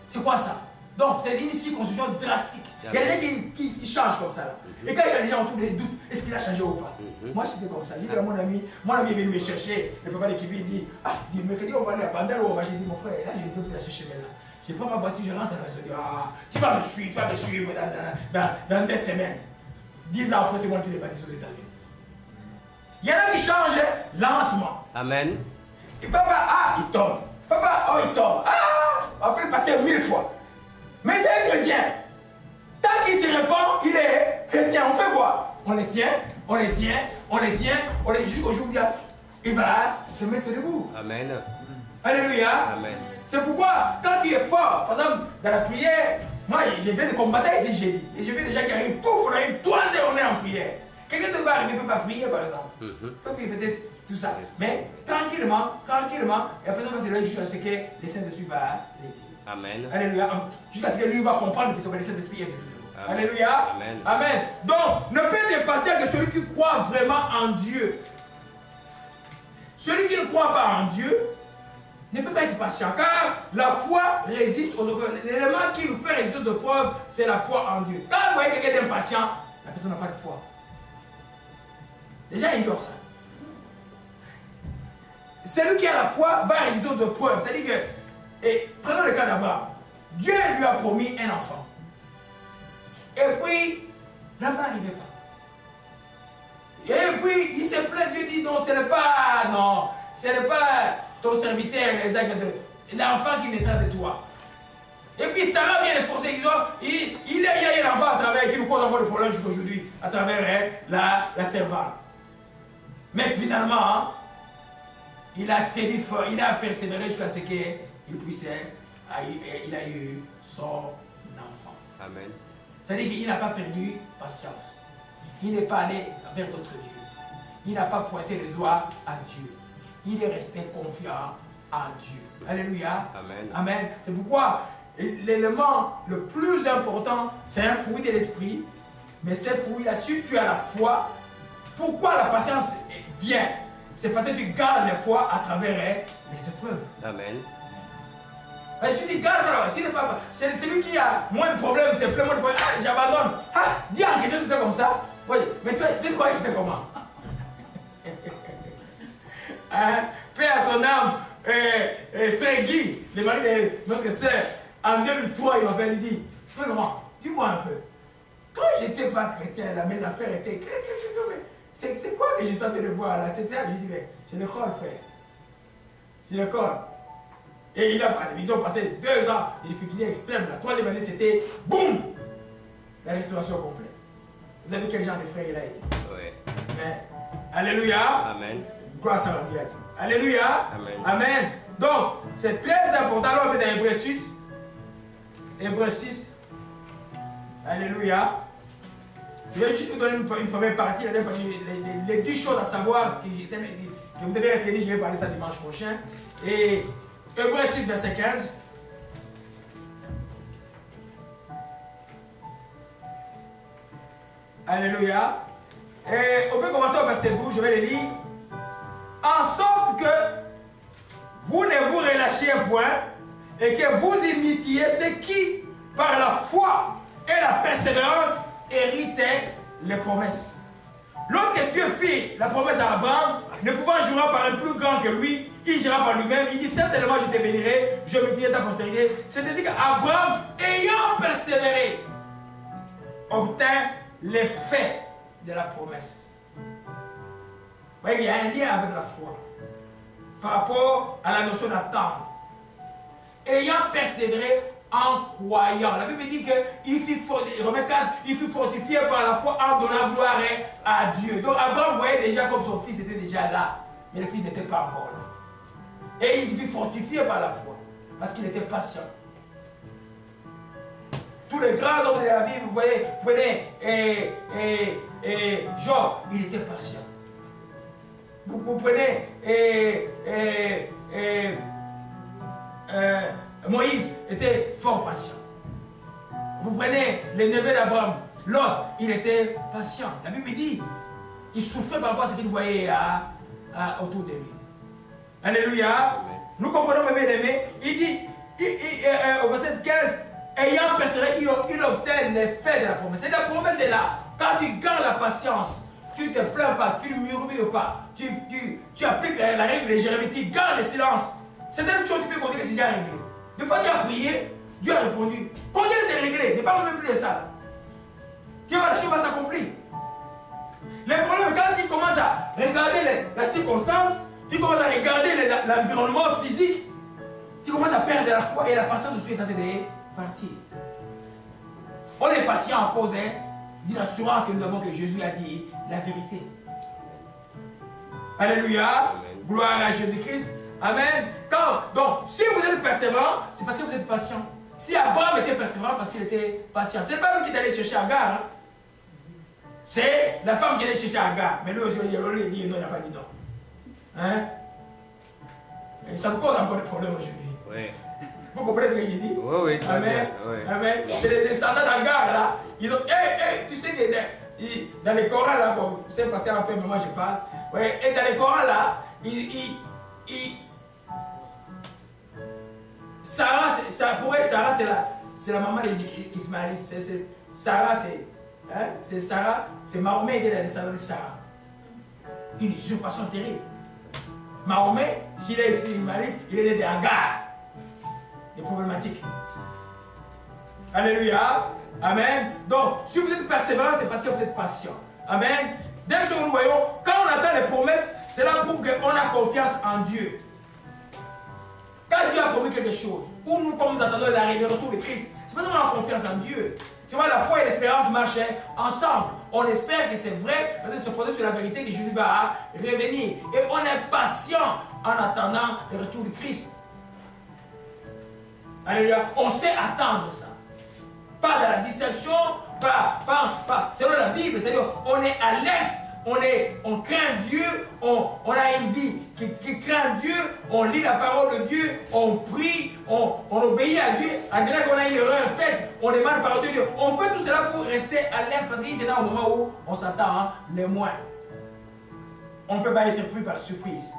C'est quoi ça? Donc, c'est une circoncision drastique. Il y a des gens qui changent comme ça. Là. Et quand j'ai des gens autour des doutes, est-ce qu'il a changé ou pas? Moi, j'étais comme ça. J'ai dit à mon ami est venu me chercher. Le papa de Kibi, il dit, ah, mercredi, on va aller à Bandal. J'ai dit, mon frère, là, je ne peux plus lâcher chez moi là. Je prends ma voiture, je rentre à la maison. Je dis, ah, tu vas me suivre dans 2 semaines. 10 ans après, c'est moi qui l'ai baptisé aux États-Unis. Il y en a qui changent lentement. Amen. Et papa, ah, il tombe. Papa, oh, il tombe. Ah, après le pasteur 1000 fois. Mais c'est un chrétien. Tant qu'il se répand, il est chrétien. On fait quoi? On les tient, jusqu'au jour où il va se mettre debout. Amen. Alléluia. Amen. C'est pourquoi, quand tu es fort, par exemple, dans la prière, moi, je viens de combattre ici, j'ai dit. Et je vois des gens qui arrivent, pouf, on arrive 3 heures, on est en prière. Quelqu'un ne va arriver, ne peut pas prier, par exemple. Il peut prier peut-être tout ça. Mais tranquillement, et après ça va se lever jusqu'à ce que le Saint-Esprit va l'aider. Amen. Alléluia. Jusqu'à ce que lui va comprendre que le Saint-Esprit est toujours. Amen. Alléluia. Amen. Amen. Donc, ne peut être patient que celui qui croit vraiment en Dieu. Celui qui ne croit pas en Dieu ne peut pas être patient, car la foi résiste aux épreuves. L'élément qui nous fait résister aux épreuves, c'est la foi en Dieu. Quand vous voyez quelqu'un d'impatient, la personne n'a pas de foi. Les gens ignorent ça. Celui qui a la foi va résister aux épreuves. C'est-à-dire que, et prenons le cas d'Abraham. Dieu lui a promis un enfant. Et puis, l'enfant n'arrivait pas. Et puis, il s'est plaint, Dieu dit non, ce n'est pas ton serviteur, l'enfant qui naîtra de toi. Et puis, Sarah vient les forcer, il y a un enfant à travers, qui nous cause encore le problème jusqu'aujourd'hui, à travers la servante. Mais finalement, il a tenu fort, il a persévéré jusqu'à ce qu'il puisse, il a eu son enfant. Amen. C'est-à-dire qu'il n'a pas perdu patience. Il n'est pas allé vers d'autres dieux. Il n'a pas pointé le doigt à Dieu. Il est resté confiant en Dieu. Alléluia. Amen. Amen. C'est pourquoi l'élément le plus important, c'est un fruit de l'esprit. Mais ce fruit-là, si tu as la foi, pourquoi la patience vient? C'est parce que tu gardes la foi à travers les épreuves. Amen. Si tu gardes, tu n'es pas. C'est celui qui a moins de problèmes, c'est plein moins de problèmes. Ah, j'abandonne. Ah, dis en question, c'était comme ça. Oui, mais toi, tu croyais que c'était comment? Hein? Paix à son âme, frère Guy, le mari de notre soeur, en 2003, il m'appelle, il dit, frère Laurent, dis-moi un peu. Quand j'étais pas chrétien, là, mes affaires étaient. C'est quoi que je suis en train de voir là? C'était là, je dis, mais c'est l'école, frère. C'est l'école. Et ils ont passé 2 ans de difficultés extrêmes. La 3e année, c'était boum! La restauration complète. Vous avez quel genre de frère il a été? Oui. Mais, alléluia. Amen. Grâce à Dieu. Alléluia. Amen. Amen. Donc, c'est très important. Alors, on met dans Hébreux 6. Hébreux 6. Alléluia. Je vais juste vous donner une première partie. Les 10 choses à savoir que vous devez retenir. Je vais parler ça dimanche prochain. Et Hébreux 6, verset 15. Alléluia. Et on peut commencer au verset 12, je vais le lire. En sorte que vous ne vous relâchiez point et que vous imitiez ceux qui, par la foi et la persévérance, héritaient les promesses. Lorsque Dieu fit la promesse à Abraham, ne pouvant jurer par un plus grand que lui, il jura par lui-même, il dit certainement je te bénirai, je multiplierai ta postérité. C'est-à-dire qu'Abraham, ayant persévéré, obtint l'effet de la promesse. Vous voyez, il y a un lien avec la foi par rapport à la notion d'attendre. Ayant persévéré en croyant. La Bible dit qu'il fut fortifié par la foi en donnant gloire à Dieu. Donc Abraham voyait déjà comme son fils était déjà là, mais le fils n'était pas encore là. Et il fut fortifié par la foi parce qu'il était patient. Tous les grands hommes de la vie, vous voyez, Job, il était patient. Vous prenez Moïse était fort patient. Vous prenez les neveux d'Abraham, Lot, il était patient. La Bible dit, il souffrait par rapport à ce qu'il voyait autour de lui. Alléluia. Nous comprenons, mes bien-aimés. Il dit, au verset 15, ayant persévéré, il obtient l'effet de la promesse. Et la promesse est là. Quand tu gardes la patience, tu ne te plains pas, tu ne murmures pas, tu appliques la règle de Jérémie, tu gardes le silence. C'est une chose que tu peux compter que c'est déjà réglé. Des fois, tu as prié, Dieu a répondu. Quand c'est réglé, ne parle même plus de ça. Tu vois, la chose va s'accomplir. Le problème, quand tu commences à regarder la circonstance, tu commences à regarder l'environnement physique, tu commences à perdre la foi et la patience de Dieu est en train de partir. On est patient à cause d'une assurance que nous avons que Jésus a dit la vérité. Alléluia. Amen. Gloire à Jésus-Christ. Amen. Donc, si vous êtes persévérant, c'est parce que vous êtes patient. Si Abraham était persévérant, parce qu'il était patient. Ce n'est pas lui qui est allé chercher Agar. Hein. C'est la femme qui est allée chercher Agar. Mais lui aussi, il a dit non, il n'a pas dit non. Hein? Et ça me cause encore des problèmes aujourd'hui. Oui. Vous comprenez ce que j'ai dit? Oui, oui. Amen. Oui. Amen. C'est les descendants d'Agar là. Ils ont. Tu sais que dans les Corans là, bon, tu sais, parce qu'après, moi je parle. Ouais, et dans les Corans là, Sarah, pour elle, Sarah, c'est la maman des Ismaélites. Sarah, c'est Sarah, c'est Mahomet qui est la descendante de Sarah. Une usurpation terrible. Mahomet, s'il est Ismaélite, il est né d'Agar. Des problématiques. Alléluia. Amen. Donc, si vous êtes persévérant, c'est parce que vous êtes patient. Amen. Dès que nous voyons, quand on attend les promesses, cela prouve qu'on a confiance en Dieu. Quand Dieu a promis quelque chose, ou nous, comme nous attendons le retour de Christ, c'est parce qu'on a confiance en Dieu. C'est vrai, la foi et l'espérance marchent ensemble. On espère que c'est vrai, parce que c'est fondé sur la vérité que Jésus va revenir. Et on est patient en attendant le retour de Christ. Alléluia. On sait attendre ça. Pas dans la distraction, pas selon la Bible. C'est-à-dire, on est alerte, on craint Dieu, on a une vie qui craint Dieu, on lit la parole de Dieu, on prie, on obéit à Dieu. En disant qu'on a une erreur faite, on demande pardon de Dieu. On fait tout cela pour rester alerte parce qu'il vient un moment où on s'attend les moins. On ne peut pas être pris par surprise.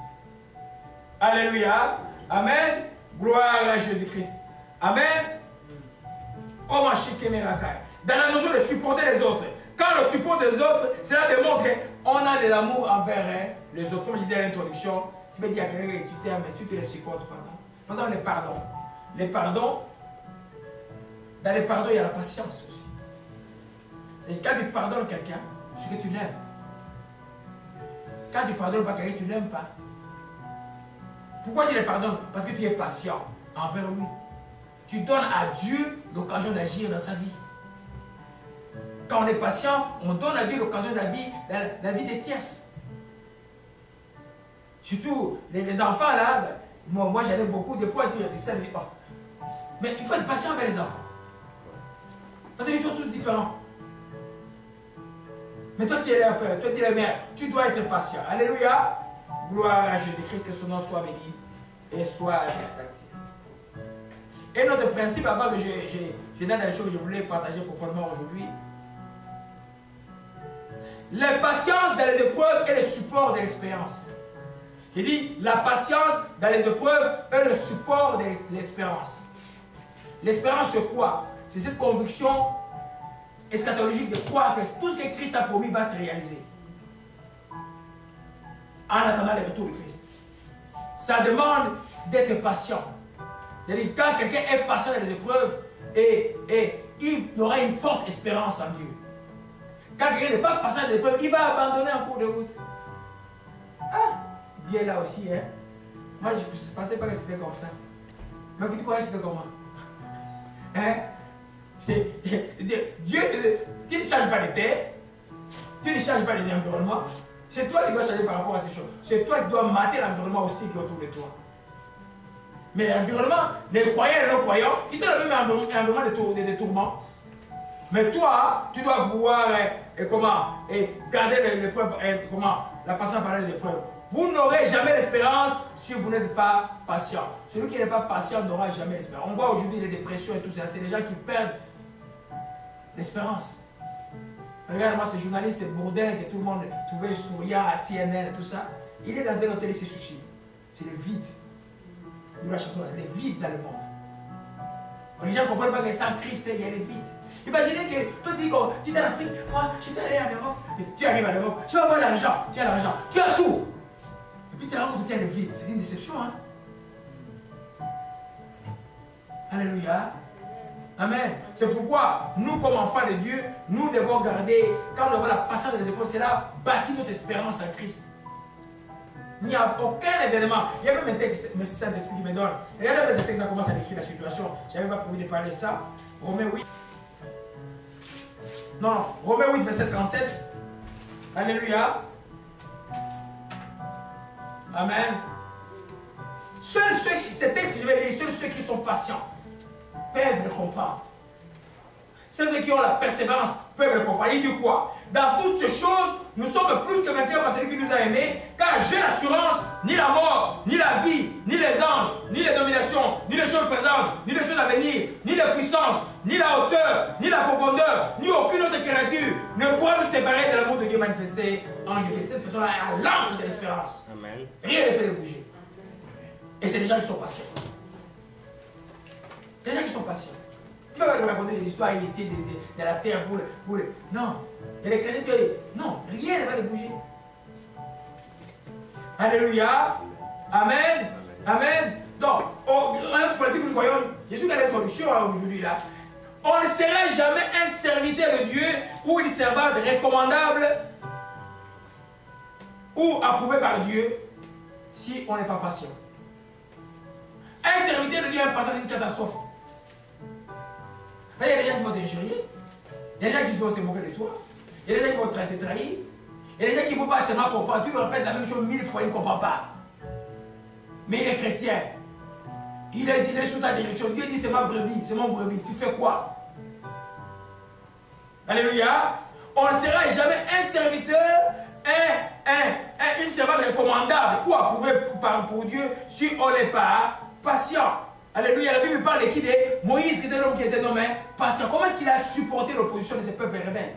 Alléluia. Amen. Gloire à Jésus-Christ. Amen. Dans la notion de supporter les autres. Quand on supporte les autres, cela démontre qu'on a de l'amour envers les autres. Comme je disais à l'introduction, tu peux dire à quelqu'un que tu t'aimes, mais tu te les supportes. Par exemple, les pardons. Les pardons, dans les pardons, il y a la patience aussi. C'est quand tu pardonnes quelqu'un, c'est que tu l'aimes. Quand tu ne pardonnes pas quelqu'un, tu ne l'aimes pas. Pourquoi tu les pardonnes? Parce que tu es patient envers lui. Tu donnes à Dieu l'occasion d'agir dans sa vie. Quand on est patient, on donne à Dieu l'occasion d'agir dans la vie des tierces. Surtout les enfants là, moi j'en ai beaucoup, des fois tu dis ça, oh. Mais il faut être patient avec les enfants. Parce qu'ils sont tous différents. Mais toi qui es le père, toi qui es la mère, tu dois être patient. Alléluia. Gloire à Jésus-Christ, que son nom soit béni et soit exalté. Et notre principe, avant que je donne les choses que je voulais partager profondément aujourd'hui, la patience dans les épreuves est le support de l'expérience. J'ai dit, la patience dans les épreuves est le support de l'espérance. L'espérance, c'est quoi? C'est cette conviction eschatologique de croire que tout ce que Christ a promis va se réaliser. En attendant le retour de Christ. Ça demande d'être patient. C'est-à-dire, quand quelqu'un est patient dans les épreuves, il aura une forte espérance en Dieu. Quand quelqu'un n'est pas patient dans les épreuves, il va abandonner en cours de route. Ah, Dieu est là aussi, hein. Moi, je ne pensais pas que c'était comme ça. Mais tu croyais que c'était comment? Hein? Dieu, tu ne changes pas de terre, tu ne changes pas les environnements. C'est toi qui dois changer par rapport à ces choses. C'est toi qui dois mater l'environnement aussi qui est autour de toi. Mais l'environnement, les croyants et les non-croyants, ils sont dans le même environnement de tourments. Mais toi, tu dois pouvoir garder l'épreuve, la patience par les épreuves. Vous n'aurez jamais l'espérance si vous n'êtes pas patient. Celui qui n'est pas patient n'aura jamais l'espérance. On voit aujourd'hui les dépressions et tout ça. C'est des gens qui perdent l'espérance. Regarde-moi ces journalistes, ces Bourdin que tout le monde trouvait souriant à CNN et tout ça. Il est dans un hôtel et se suicide. C'est le vide. Nous la chanson, il y a le vide dans le monde. Les gens ne comprennent pas que sans Christ, il y a le vide. Imaginez que toi tu es en Afrique, moi je suis allé en Europe, et tu arrives en Europe, tu vas avoir l'argent, tu as l'argent, tu as tout. Et puis tu as rencontré le vide. C'est une déception. Hein? Alléluia. Amen. C'est pourquoi nous, comme enfants de Dieu, nous devons garder, quand on voit la patience des épreuves, c'est là bâtir notre espérance en Christ. Il n'y a aucun événement. Il y a même un texte, mais c'est ça l'Esprit qui me donne. Regardez ce texte, ça commence à décrire la situation. Je n'avais pas prévu de parler de ça. Romains 8. Non, Romains 8, verset 37. Alléluia. Amen. Seuls ceux, ces textes que je vais lire, seuls ceux qui sont patients peuvent le comprendre. Seuls ceux qui ont la persévérance peuvent le comprendre. Il dit quoi? Dans toutes ces choses, nous sommes plus que vainqueurs par celui qui nous a aimés, car j'ai l'assurance, ni la mort, ni la vie, ni les anges, ni les dominations, ni les choses présentes, ni les choses à venir, ni les puissances, ni la hauteur, ni la profondeur, ni aucune autre créature ne pourra nous séparer de l'amour de Dieu manifesté en Jésus. Cette personne-là est à l'encre de l'espérance. Rien ne peut les bouger. Et c'est les gens qui sont patients. Les gens qui sont patients. Tu vas pas raconter des histoires inutiles de la terre pour les... Non. Et les chrétiens, tu vas dire, non, rien ne va les bouger. Alléluia. Amen. Amen. Donc, un autre principe que nous voyons, je suis dans l'introduction aujourd'hui là. On ne sera jamais un serviteur de Dieu ou une servante recommandable ou approuvé par Dieu si on n'est pas patient. Un serviteur de Dieu est passé d'une catastrophe. Il y a des gens qui vont t'injurier, il y a des gens qui vont se moquer de toi, il y a des gens qui vont te trahir, il y a des gens qui ne vont pas seulement comprendre. Tu lui répètes la même chose 1000 fois, il ne comprend pas. Mais il est chrétien. Il est sous ta direction. Dieu dit c'est ma brebis, c'est mon brebis. Tu fais quoi? Alléluia. On ne sera jamais un serviteur, une servante recommandable ou approuvé pour Dieu si on n'est pas patient. Alléluia. La Bible parle de qui? De Moïse, qui était l'homme qui était nommé patient. Comment est-ce qu'il a supporté l'opposition de ces peuples rebelles?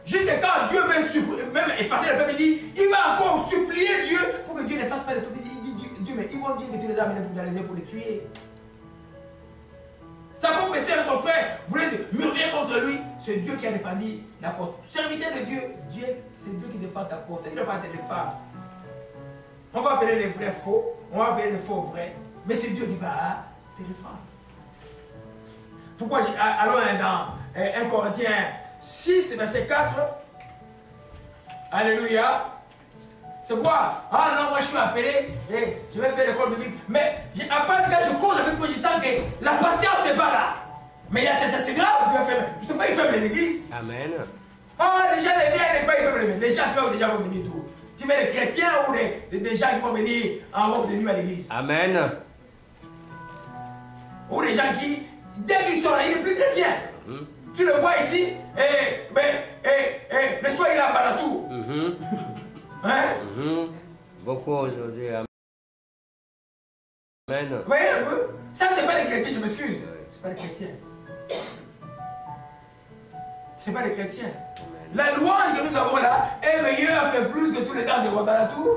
Jusqu'à quand Dieu veut même effacer le peuple, il dit, il va encore supplier Dieu pour que Dieu n'efface pas le peuple. Il dit, Dieu, mais ils vont dire que tu les as amenés pour les aider, pour les tuer. Sa propre sœur, son frère, voulait murmurer contre lui. C'est Dieu qui a défendu la côte. Serviteur de Dieu, Dieu, c'est Dieu qui défend ta côte. Il ne va pas te défendre. On va appeler les vrais faux, on va appeler les faux vrais. Mais c'est Dieu qui va te défendre. Pourquoi allons dans 1 Corinthiens 6, verset 4. Alléluia. C'est quoi? Ah non, moi je suis appelé et je vais faire l'école biblique. Mais à part quand je cause avec moi, je sens que la patience n'est pas là. Mais c'est grave, tu sais pas, il ferme les églises. Amen. Ah, les gens les viennent, pas ils ferment les églises. Les gens déjà vont venir d'où? Tu veux les chrétiens ou des gens qui vont venir en robe de nuit à l'église? Amen. Ou les gens qui, dès qu'ils sont là, ils ne sont plus chrétiens. Tu le vois ici, le soir il est à Balatou. Hein? Beaucoup aujourd'hui. Amen. Vous voyez un peu? Ça, c'est pas les chrétiens, je m'excuse. C'est pas les chrétiens. C'est pas les chrétiens. La louange que nous avons là est meilleure que plus que tous les danses de Balatou.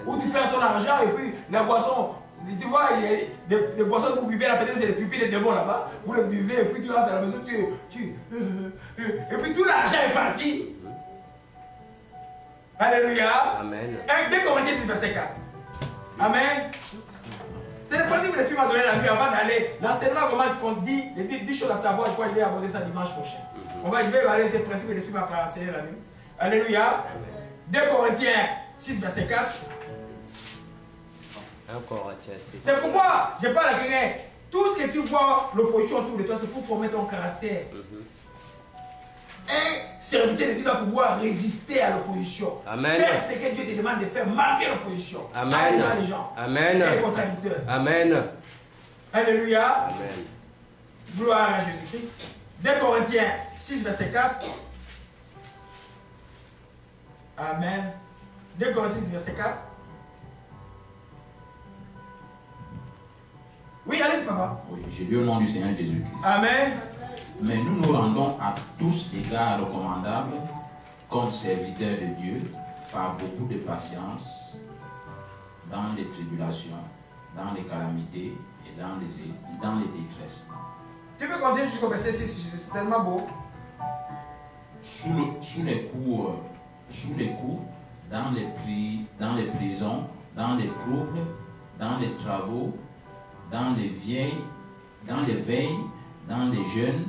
Où tu perds ton argent et puis la boisson. Tu vois, il y a des boissons que vous buvez là, peut-être c'est les pupilles des démons là-bas. Vous les buvez et puis tu rentres à la maison, et puis tout l'argent est parti. Alléluia. Amen. 2 Corinthiens, c'est verset 4. Amen. C'est le principe que l'Esprit m'a donné la nuit avant d'aller. L'enseignement, vraiment, ce qu'on dit, les 10 choses à savoir, je crois que je vais aborder ça dimanche prochain. Je vais aller sur le principe que l'Esprit m'a enseigné la nuit. Alléluia. 2 Corinthiens 6, verset 4. C'est pourquoi je parle à quelqu'un. Tout ce que tu vois, l'opposition autour de toi, c'est pour former ton caractère. Un serviteur de Dieu doit pouvoir résister à l'opposition. Faire ce que Dieu te demande de faire malgré l'opposition. Amen. Dans les gens. Amen. Et les contradicteurs. Amen. Alléluia. Amen. Gloire à Jésus-Christ. 2 Corinthiens 6, verset 4. Amen. 2 Corinthiens 6, verset 4. Oui, allez-y, papa. Oui, j'ai lu au nom du Seigneur Jésus-Christ. Amen. Mais nous nous rendons à tous égards recommandables comme serviteurs de Dieu par beaucoup de patience dans les tribulations, dans les calamités et dans les détresses. Tu peux continuer jusqu'au verset 6, c'est tellement beau. Sous les coups, dans les prisons, dans les troubles, dans les travaux, dans les veilles, dans les jeûnes,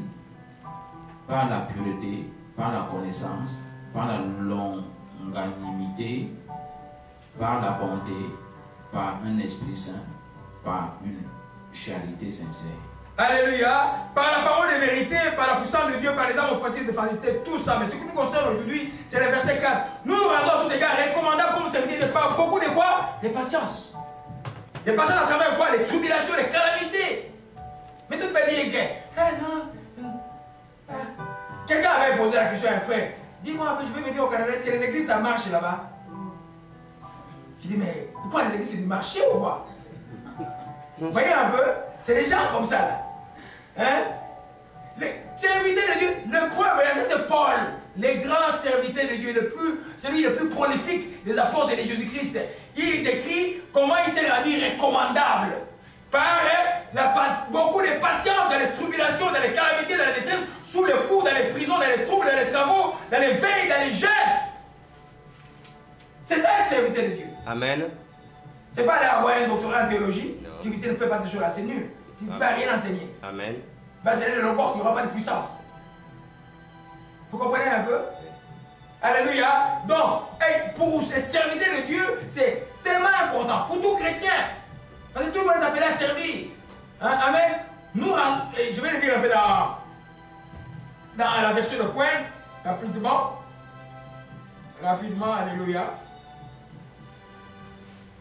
par la pureté, par la connaissance, par la longanimité, par la bonté, par un esprit saint, par une charité sincère. Alléluia. Par la parole de vérité, par la puissance de Dieu, par les armes offensives de vanité, tout ça. Mais ce qui nous concerne aujourd'hui, c'est le verset 4. Nous nous rendons à tout égard recommandables comme serviteurs de par beaucoup de quoi? De patience. De patience à travers quoi? Les tribulations, les calamités. Mais tu peux dire que, non. Quelqu'un avait posé la question à un frère. Dis-moi un peu, je vais me dire au Canada, est-ce que les églises ça marche là-bas? Je dis, mais pourquoi les églises c'est du marché ou quoi? Vous voyez un peu? C'est des gens comme ça là. Hein? Les serviteurs de Dieu, le premier verset c'est Paul, les grands serviteurs de Dieu, celui le plus prolifique des apôtres de Jésus-Christ. Il décrit comment il s'est rendu recommandable par beaucoup de patience dans les tribulations, dans les calamités, dans les détresses, sous le coup, dans les prisons, dans les troubles, dans les travaux, dans les veilles, dans les jeûnes. C'est ça le serviteur de Dieu. Amen. C'est pas d'aller avoir un doctorat en théologie. Tu ne fais pas ces choses-là, c'est nul. Tu ne vas rien enseigner. Amen. Tu vas enseigner le corps, il n'y aura pas de puissance. Vous comprenez un peu? Alléluia. Donc, pour les serviteurs de Dieu, c'est tellement important. Pour tout chrétien. Parce que tout le monde est appelé à servir. Hein? Amen. Nous, je vais le dire un peu dans la version de Coin, rapidement. Rapidement, alléluia.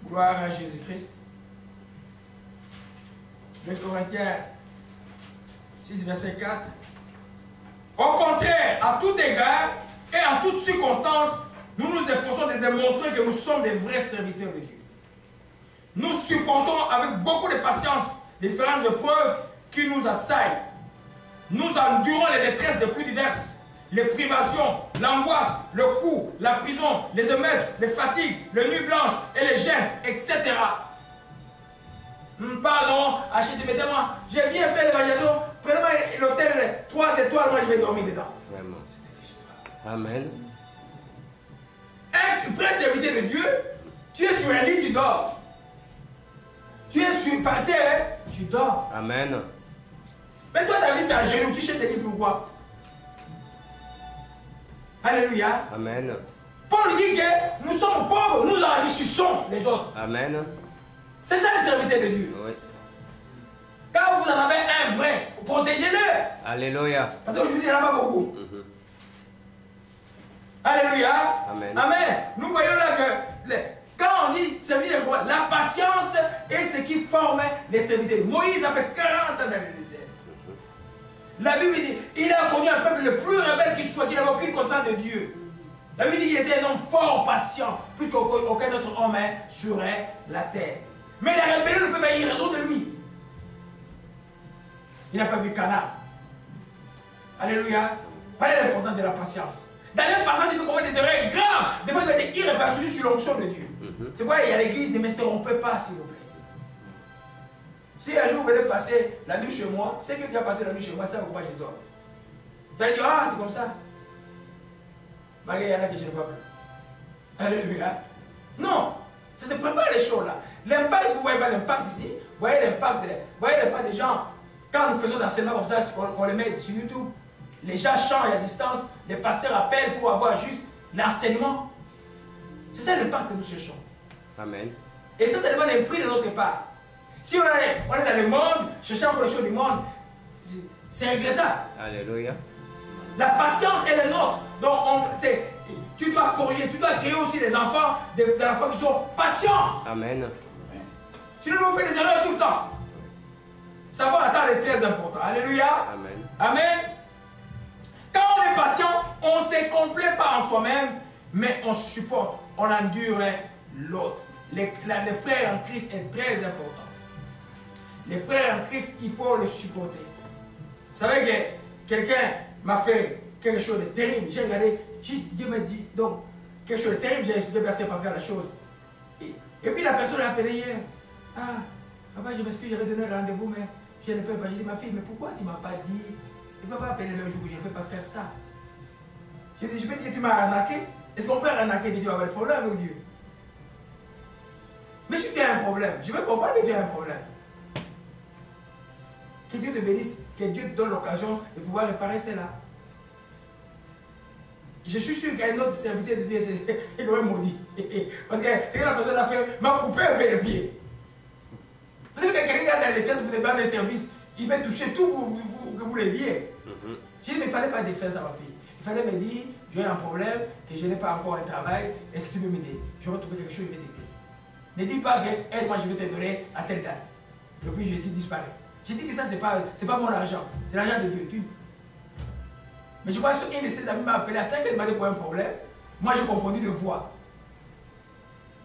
Gloire à Jésus-Christ. 2 Corinthiens 6, verset 4. Au contraire, à tout égard et en toutes circonstances, nous nous efforçons de démontrer que nous sommes des vrais serviteurs de Dieu. Nous supportons avec beaucoup de patience les différentes épreuves qui nous assaillent. Nous endurons les détresses les plus diverses, les privations, l'angoisse, le coup, la prison, les émeutes, les fatigues, les nuits blanches et les gênes, etc. Pardon, mettez-moi, je viens faire l'évaluation, prenez-moi l'hôtel 3 étoiles, moi je vais dormir dedans. Vraiment. C'est des histoires. Amen. Un vrai serviteur de Dieu, tu es sur un lit, tu dors. Tu es par terre, tu dors. Amen. Mais toi, ta vie, c'est à genoux, tu cherches des lits, pourquoi? Alléluia. Amen. Paul dit que nous sommes pauvres, nous enrichissons les autres. Amen. C'est ça le serviteur de Dieu. Oui. Quand vous en avez un vrai, protégez-le. Alléluia. Parce qu'aujourd'hui, il n'y en a pas beaucoup. Alléluia. Amen. Amen. Nous voyons là que quand on dit serviteur de quoi, la patience est ce qui forme les serviteurs. Moïse a fait 40 ans dans le désert. La Bible dit il a connu un peuple le plus rebelle qu'il soit, qui n'avait aucune conscience de Dieu. La Bible dit qu'il était un homme fort patient, plus qu'aucun autre homme sur la terre. Mais la rébellion ne peut pas y raison de lui. Il n'a pas vu Canaan. Alléluia. Voilà l'importance de la patience. Dans l'impatience, il peut commettre des erreurs graves. Des fois, il va être irréversible sur l'onction de Dieu. C'est pourquoi il y a l'église, ne m'interrompez pas, s'il vous plaît. Si un jour vous venez passer la nuit chez moi, c'est que tu as passé la nuit chez moi, c'est pourquoi je dors. Tu vas dire, ah, c'est comme ça. Marie, il y en a que je ne vois plus. Alléluia. Non, ça ne se prépare les choses là. L'impact, vous ne voyez pas l'impact ici. Vous voyez l'impact des gens. Quand nous faisons l'enseignement comme ça, on les met sur YouTube, les gens changent à distance, les pasteurs appellent pour avoir juste l'enseignement. C'est ça l'impact que nous cherchons. Amen. Et ça demande un prix de notre part. Si on est dans le monde, cherchant pour les choses du monde, c'est regrettable. Alléluia. La patience est la nôtre. Donc, tu dois forger, tu dois créer aussi des enfants de la foi qui sont patients. Amen. Sinon, nous faisons des erreurs tout le temps. Savoir attendre est très important. Alléluia. Amen. Amen. Quand on est patient, on ne se complaît pas en soi-même, mais on supporte, on endure l'autre. Les frères en Christ est très important. Les frères en Christ, il faut le supporter. Vous savez que quelqu'un m'a fait quelque chose de terrible. J'ai regardé, Dieu me dit, donc, quelque chose de terrible, j'ai expliqué Pasteur Pascal la chose. Et puis la personne a appelé hier. Ah, papa, je m'excuse, j'avais donné un rendez-vous, mais je ne peux pas. J'ai dit, ma fille, mais pourquoi tu ne m'as pas dit? Tu ne peux pas appeler le même jour que je ne peux pas faire ça. Je dis, je peux dire que tu m'as arnaqué. Est-ce qu'on peut arnaquer Dieu avoir des problèmes avec Dieu? Mais si tu as un problème, je veux comprendre que tu as un problème. Que Dieu te bénisse, que Dieu te donne l'occasion de pouvoir réparer cela. Je suis sûr qu'un autre serviteur de Dieu, il aurait maudit. Parce que ce que la personne a fait m'a coupé un peu les pieds. Vous savez que quelqu'un dans les tests pour te donner des services, il va toucher tout pour que vous l'aidiez. J'ai dit, mais il ne fallait pas défaire ça, ma fille. Il fallait me dire, j'ai un problème, que je n'ai pas encore un travail, est-ce que tu peux m'aider? Je vais trouver quelque chose, je vais t'aider. Ne dis pas que, hey, moi je vais te donner à telle date. Et puis je te disparais. J'ai dit que ça, c'est pas mon argent, c'est l'argent de Dieu. Mais je crois qu'un de ses amis m'a appelé à 5 heures du matin pour un problème. Moi, j'ai confondu de voix.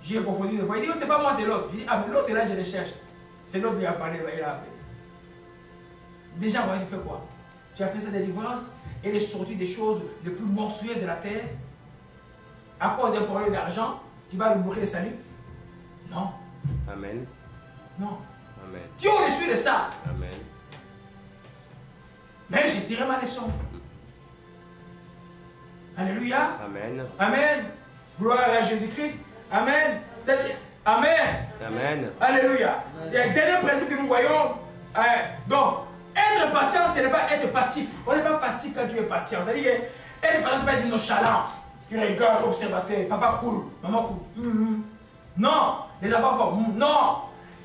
J'ai confondu de voix. Il dit, oh, c'est pas moi, c'est l'autre. Je dis, ah, mais l'autre là, je le cherche. C'est l'autre qui a parlé, il a appelé. Déjà, moi, tu fais quoi? Tu as fait sa délivrance et il est sorti des choses les plus monstrueuses de la terre. À cause d'un problème d'argent, tu vas lui mourir le salut? Non. Amen. Non. Amen. Tu es au-dessus de ça. Amen. Mais j'ai tiré ma leçon. Alléluia. Amen. Amen. Gloire à Jésus-Christ. Amen. Amen. Amen. Alléluia. Il y a un dernier principe que nous voyons. Donc, être patient, ce n'est pas être passif. On n'est pas passif quand tu es patient. C'est-à-dire que être patient, ce n'est pas être nonchalant. Tu regardes, observateur, papa cool, maman cool. Non, les enfants font. Non.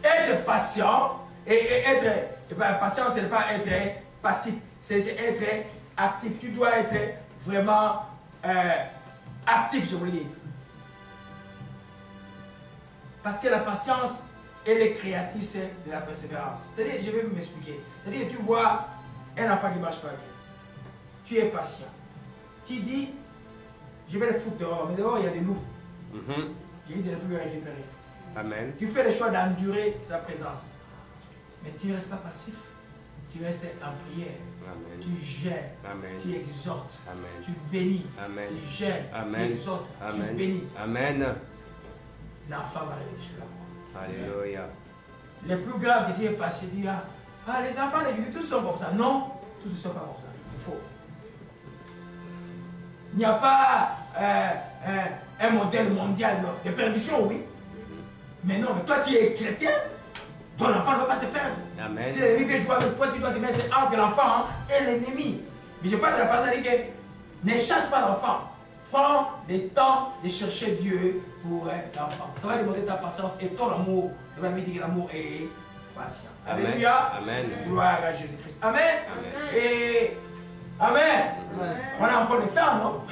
Être patient et être patient, ce n'est pas être passif. C'est être actif. Tu dois être vraiment actif, je vous le dis. Parce que la patience, elle est créatrice de la persévérance. C'est-à-dire, je vais m'expliquer. C'est-à-dire, tu vois un enfant qui ne marche pas bien. Tu es patient. Tu dis, je vais le foutre dehors, mais dehors, il y a des loups. Je vais ne plus le récupérer. Amen. Tu fais le choix d'endurer sa présence. Mais tu ne restes pas passif. Tu restes en prière. Amen. Tu gênes. Amen. Tu exhortes. Amen. Tu bénis. Amen. Tu gênes. Amen. Tu exhortes. Amen. Tu bénis. Amen. L'enfant va arriver sur la voie. Alléluia. Les plus graves que tu es passé, dire ah, les enfants d'aujourd'hui, tous sont comme ça. Non, tous ne sont pas comme ça. C'est faux. Il n'y a pas un modèle mondial de perdition, oui. Mais non, mais toi tu es chrétien, ton enfant ne va pas se perdre. Amen. Si l'ennemi veut jouer avec toi, tu dois te mettre entre l'enfant et l'ennemi. Mais je parle de la personne qui dit que ne chasse pas l'enfant. Prends le temps de chercher Dieu pour l'enfant. Ça va demander ta patience et ton amour. Ça va lui dire que l'amour est patient. Amen. Alléluia. Amen. Gloire à Jésus-Christ. Amen. Amen. Et Amen. Amen. On a encore le temps, non?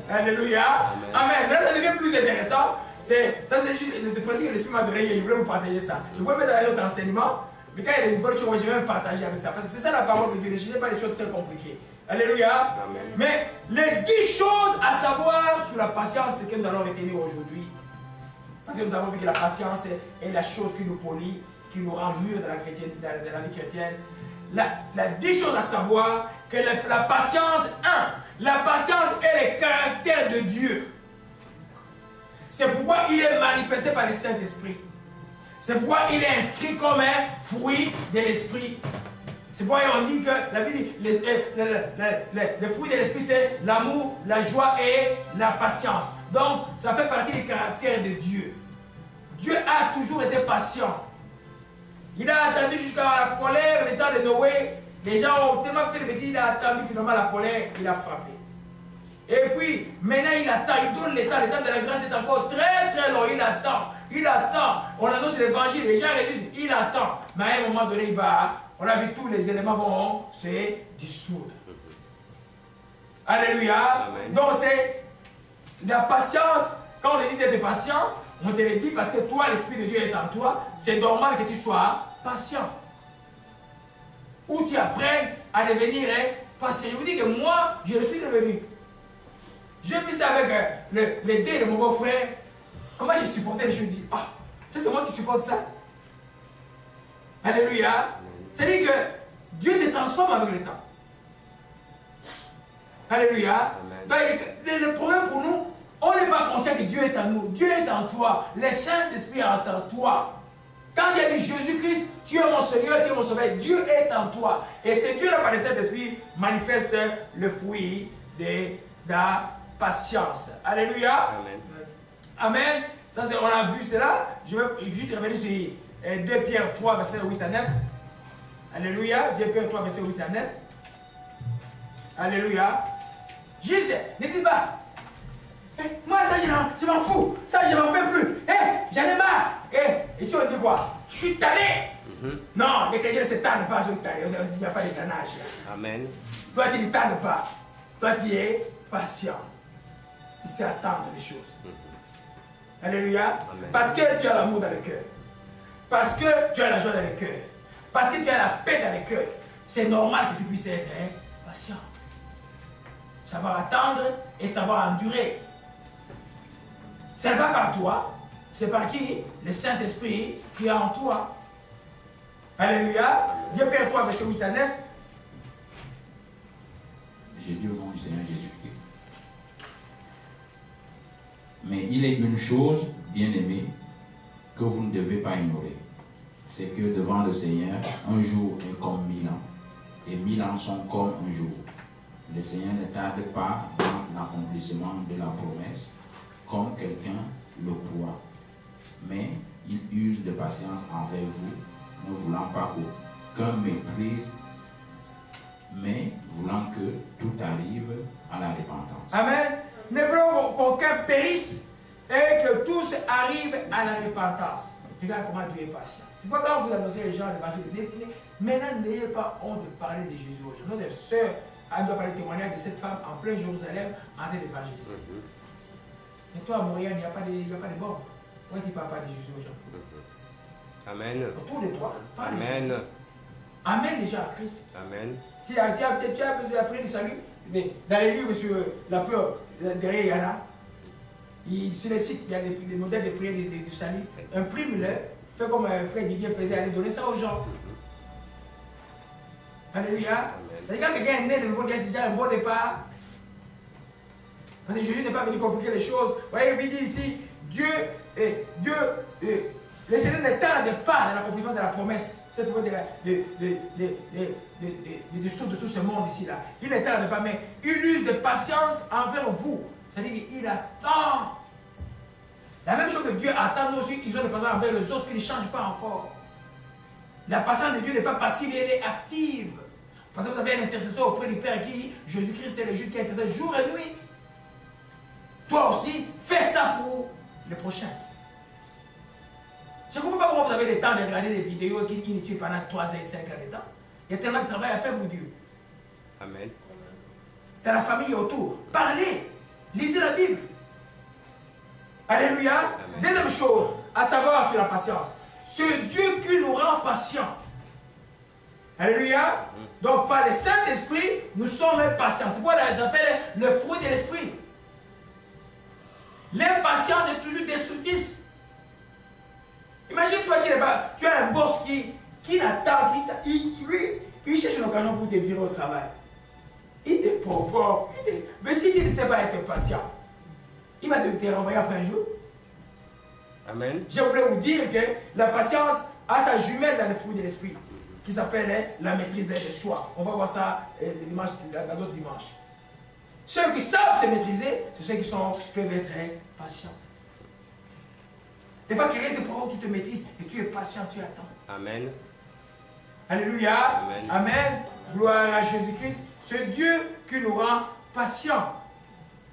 Alléluia. Amen. Amen. Mais là, ça devient plus intéressant. Ça, c'est juste le principe que l'Esprit m'a donné et je voulais vous partager ça. Je voulais mettre dans un autre enseignement, mais quand il y a une bonne chose, je vais me partager avec ça. Parce que c'est ça la parole de Dieu. Ne cherchez pas des choses très compliquées. Alléluia. Amen. Mais les 10 choses à savoir sur la patience, c'est que nous allons retenir aujourd'hui. Parce que nous avons vu que la patience est la chose qui nous polie, qui nous rend mûrs dans la vie chrétienne. La 10 choses à savoir, que la patience, la patience est le caractère de Dieu. C'est pourquoi il est manifesté par le Saint-Esprit. C'est pourquoi il est inscrit comme un fruit de l'Esprit. C'est pourquoi on dit que la vie, le fruit de l'Esprit, c'est l'amour, la joie et la patience. Donc, ça fait partie du caractère de Dieu. Dieu a toujours été patient. Il a attendu jusqu'à la colère, le temps de Noé. Les gens ont tellement fait de bêtises, il a attendu finalement la colère, il a frappé. Et puis, maintenant il attend, il donne le temps de la grâce est encore très très long, il attend. On annonce l'évangile, les gens réussissent, il attend. Mais à un moment donné, il va, on a vu tous les éléments vont se dissoudre. Alléluia. Amen. Donc c'est la patience, quand on te dit d'être patient, on te le dit parce que toi, l'Esprit de Dieu est en toi, c'est normal que tu sois patient. Ou tu apprennes à devenir patient. Je vous dis que moi, je le suis devenu. J'ai vu ça avec le dé de mon beau-frère. Comment j'ai supporté les choses. Je dis, ah, c'est moi qui supporte ça. Alléluia. C'est-à-dire que Dieu te transforme avec le temps. Alléluia. Donc, le problème pour nous, on n'est pas conscient que Dieu est en nous. Dieu est en toi. Le Saint-Esprit est en toi. Quand il y a dit Jésus-Christ, tu es mon Seigneur, tu es mon Sauveur, Dieu est en toi. Et c'est Dieu, par le Saint-Esprit, manifeste le fruit de la patience. Alléluia. Amen. Amen. Ça, on a vu cela. Je vais juste revenir sur 2 Pierre 3, verset 8 à 9. Alléluia. 2 Pierre 3, verset 8 à 9. Alléluia. Juste, ne dites pas, moi ça je m'en fous, ça je m'en peux plus, j'en ai marre. Ici on dit quoi? Je suis tanné. Non, les chrétiens ne se tannent pas, il n'y a pas de tannage. Amen. Toi tu ne tannes pas, toi tu es patient. Il sait attendre les choses. Alléluia. Amen. Parce que tu as l'amour dans le cœur, parce que tu as la joie dans le cœur, parce que tu as la paix dans le cœur, c'est normal que tu puisses être patient. Savoir attendre et savoir endurer. Ce n'est pas par toi, c'est par qui? Le Saint-Esprit qui est en toi. Alléluia. 2 Pierre 3, verset 8 à 9. J'ai dit au nom du Seigneur Jésus-Christ. Mais il est une chose, bien-aimée, que vous ne devez pas ignorer. C'est que devant le Seigneur, un jour est comme 1000 ans, et 1000 ans sont comme un jour. Le Seigneur ne tarde pas dans l'accomplissement de la promesse, comme quelqu'un le croit. Mais il use de patience envers vous, ne voulant pas qu'aucun méprise, mais voulant que tout arrive à la repentance. Amen. Ne voulons qu'aucun périsse et que tous arrivent à la repentance. Regarde comment Dieu est patient. C'est pourquoi quand vous annoncez les gens l'évangile, maintenant n'ayez pas honte de parler de Jésus aux gens. Notre sœur a dû parler du témoignage de cette femme en plein Jérusalem en train d'évangéliser. Mais toi, à Montréal, il n'y a pas de bornes. Pourquoi tu ne parles pas de Jésus aux gens? Amen. Autour de toi, parle de Amen. Jésus. Amène les gens à Christ. Amen. Tu as besoin d'après du salut. Mais dans les livres sur la peur, derrière il y en a. Sur les sites, il y a des modèles de prière du salut. Imprime-le. Fais comme frère Didier faisait, aller donner ça aux gens. Alléluia. Quand quelqu'un est né de nouveau, c'est déjà un bon départ. Parce que Jésus n'est pas venu compliquer les choses. Vous voyez, il dit ici, le Seigneur ne tarde pas dans l'accomplissement de la promesse. C'est pour de dessous de tout ce monde ici là. Il ne tarde pas, mais il use de patience envers vous. C'est-à-dire qu'il attend. La même chose que Dieu attend, nous aussi, ils ont de patience envers les autres qui ne changent pas encore. La patience de Dieu n'est pas passive, elle est active. Parce que vous avez un intercesseur auprès du Père qui, Jésus-Christ est le juge qui intercède jour et nuit. Toi aussi, fais ça pour le prochain. Je ne comprends pas comment vous avez le temps de regarder des vidéos qui nous tuent pendant 3 ans et 5 ans de temps. Il y a tellement de travail à faire pour Dieu. Amen. Dans la famille autour. Parlez. Lisez la Bible. Alléluia. Amen. Deuxième chose, à savoir sur la patience. C'est Dieu qui nous rend patients. Alléluia. Donc par le Saint-Esprit, nous sommes patients. C'est pourquoi ils appellent le fruit de l'Esprit. L'impatience est toujours destructrice. Imagine-toi tu as un boss qui n'attend, il cherche une occasion pour te virer au travail. Il te provoque. Mais si tu ne sais pas être patient, il va te renvoyer après un jour. Amen. Je voulais vous dire que la patience a sa jumelle dans le fruit de l'esprit, qui s'appelle la maîtrise de soi. On va voir ça dans d'autres dimanches. Ceux qui savent se maîtriser, c'est ceux qui peuvent être patients. Des fois, quelqu'un te provoque, tu te maîtrises et tu es patient, tu attends. Amen. Alléluia. Amen. Amen. Gloire à Jésus-Christ. C'est Dieu qui nous rend patients.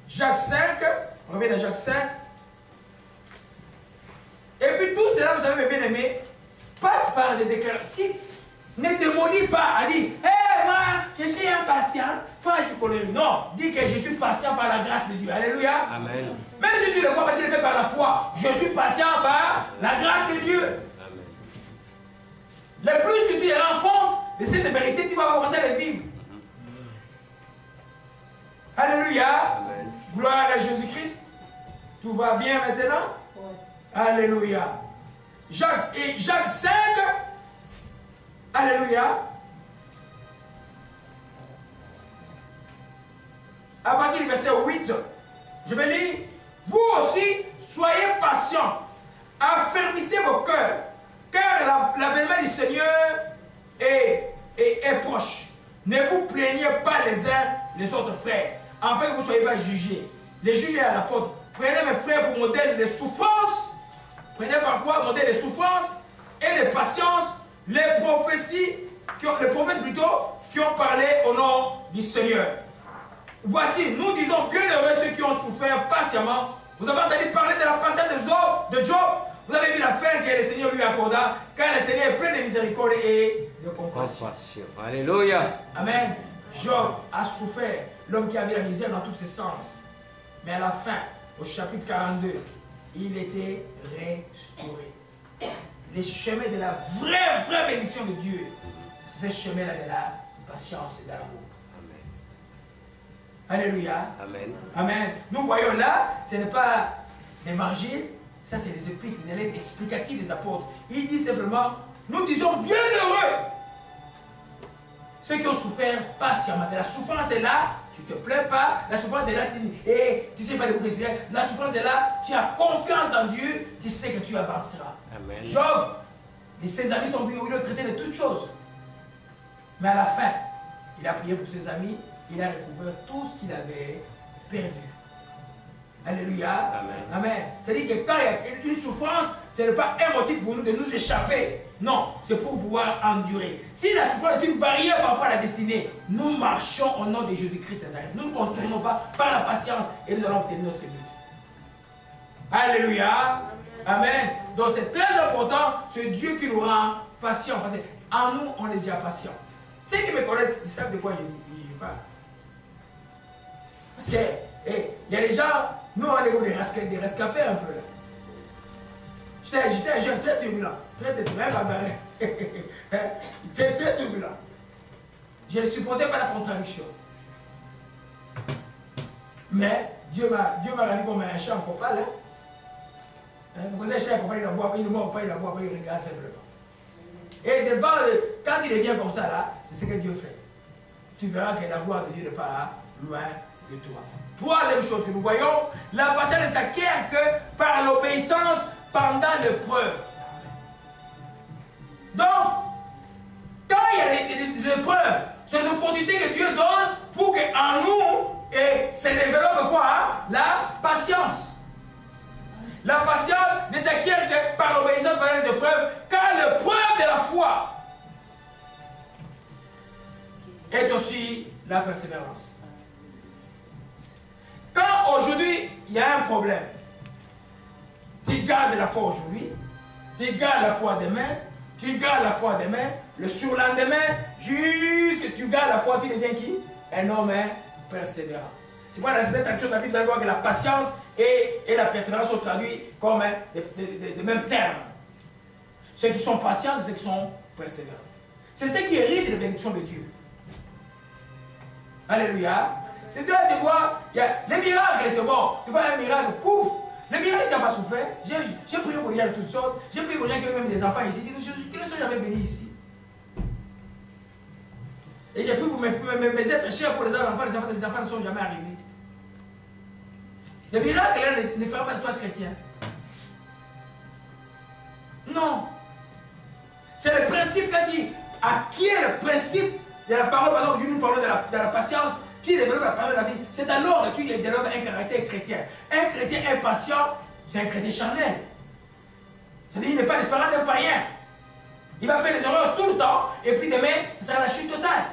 Jacques 5, on revient dans Jacques 5. Et puis tout cela, vous savez, mes bien-aimés, passe par des déclarations. Ne te maudis pas à dire, hé, moi, je suis impatient, moi je suis colérique. Non, dis que je suis patient par la grâce de Dieu. Alléluia. Amen. Même si tu ne le vois pas, tu le fais par la foi. Je suis patient par la grâce de Dieu. Amen. Le plus que tu les rencontres de cette vérité, tu vas commencer à les vivre. Alléluia. Amen. Gloire Tout va bien maintenant? Ouais. Alléluia. Jacques 5. Alléluia. À partir du verset 8, je vais lire. Vous aussi, soyez patients. Affermissez vos cœurs, car l'avènement du Seigneur est proche. Ne vous plaignez pas les uns les autres, frères, afin que vous ne soyez pas jugés. Les juges à la porte. Prenez mes frères pour modèle de souffrance. Prenez par quoi modèle de souffrance et de patience les prophètes plutôt, qui ont parlé au nom du Seigneur. Voici, nous disons bienheureux ceux qui ont souffert patiemment. Vous avez entendu parler de la patience de Job. Vous avez vu la fin que le Seigneur lui accorda, car le Seigneur est plein de miséricorde et de compassion. Alléluia. Amen. Job a souffert, l'homme qui avait la misère dans tous ses sens. Mais à la fin, au chapitre 42, il était restauré. Les chemins de la vraie bénédiction de Dieu, c'est ce chemin-là de la patience et de l'amour. Alléluia. Amen. Amen. Nous voyons là, ce n'est pas l'évangile, ça c'est les lettres explicatives des apôtres. Il dit simplement, nous disons bienheureux ceux qui ont souffert patiemment. La souffrance est là, tu ne te plains pas. La souffrance est là, tu sais pas de quoi c'est. La souffrance est là, tu as confiance en Dieu, tu sais que tu avanceras. Amen. Job et ses amis sont venus, ils l'ont traité de toutes choses. Mais à la fin, il a prié pour ses amis, il a recouvert tout ce qu'il avait perdu. Alléluia. Amen. Amen. C'est-à-dire que quand il y a une souffrance, ce n'est pas un motif pour nous de nous échapper. Non, c'est pour pouvoir endurer. Si la souffrance est une barrière par rapport à la destinée, nous marchons au nom de Jésus-Christ Nazareth. Nous ne contournons pas par la patience et nous allons obtenir notre but. Alléluia. Amen. Donc c'est très important, c'est Dieu qui nous rend patients. Parce qu'en nous, on est déjà patient. Ceux qui me connaissent, ils savent de quoi je parle. Parce que il y a des gens, nous on est comme des rescapés un peu là. J'étais un jeune très turbulent, très bagarré, très turbulent. Je ne supportais pas la contradiction. Mais Dieu m'a rendu comme un chat en copal. Vous avez un chat en copal, il ne boit pas, il regarde simplement. Et devant, quand il devient comme ça là, c'est ce que Dieu fait. Tu verras que la gloire de Dieu n'est pas loin de toi. Troisième chose que nous voyons, la patience ne s'acquiert que par l'obéissance pendant l'épreuve. Donc, quand il y a des épreuves, c'est des opportunités que Dieu donne pour qu'en nous se développe quoi? La patience. La patience ne s'acquiert que par l'obéissance pendant les épreuves, car l'épreuve de la foi est aussi la persévérance. Quand aujourd'hui il y a un problème, tu gardes la foi aujourd'hui, tu gardes la foi demain, tu gardes la foi demain, le surlendemain, jusqu'à tu gardes la foi, tu deviens qui? Un homme persévérant. C'est pas dans cette traduction de la Bible, vous allez voir que la patience et la persévérance sont traduits comme des mêmes termes. Ceux qui sont patients et ceux qui sont persévérants. C'est ceux qui héritent les bénédictions de Dieu. Alléluia. C'est toi, tu vois, il y a les miracles, c'est bon. Tu vois un miracle, pouf. Le miracle, tu n'as pas souffert. J'ai prié pour les gens de toutes sortes. J'ai prié pour les gens qui ont même des enfants ici, qui ne sont jamais venus ici. Et j'ai prié pour mes êtres chers pour les enfants ne sont jamais arrivés. Le miracle là, ne fera pas de toi chrétien. Non. C'est le principe qu'a dit. À qui est le principe de la parole? Par exemple, aujourd'hui nous parlons de la patience. Tu développes la parole de la vie. C'est alors que tu développes un caractère chrétien. Un chrétien impatient, c'est un chrétien charnel. C'est-à-dire qu'il n'est pas différent d'un païen. Il va faire des erreurs tout le temps, et puis demain, ce sera la chute totale.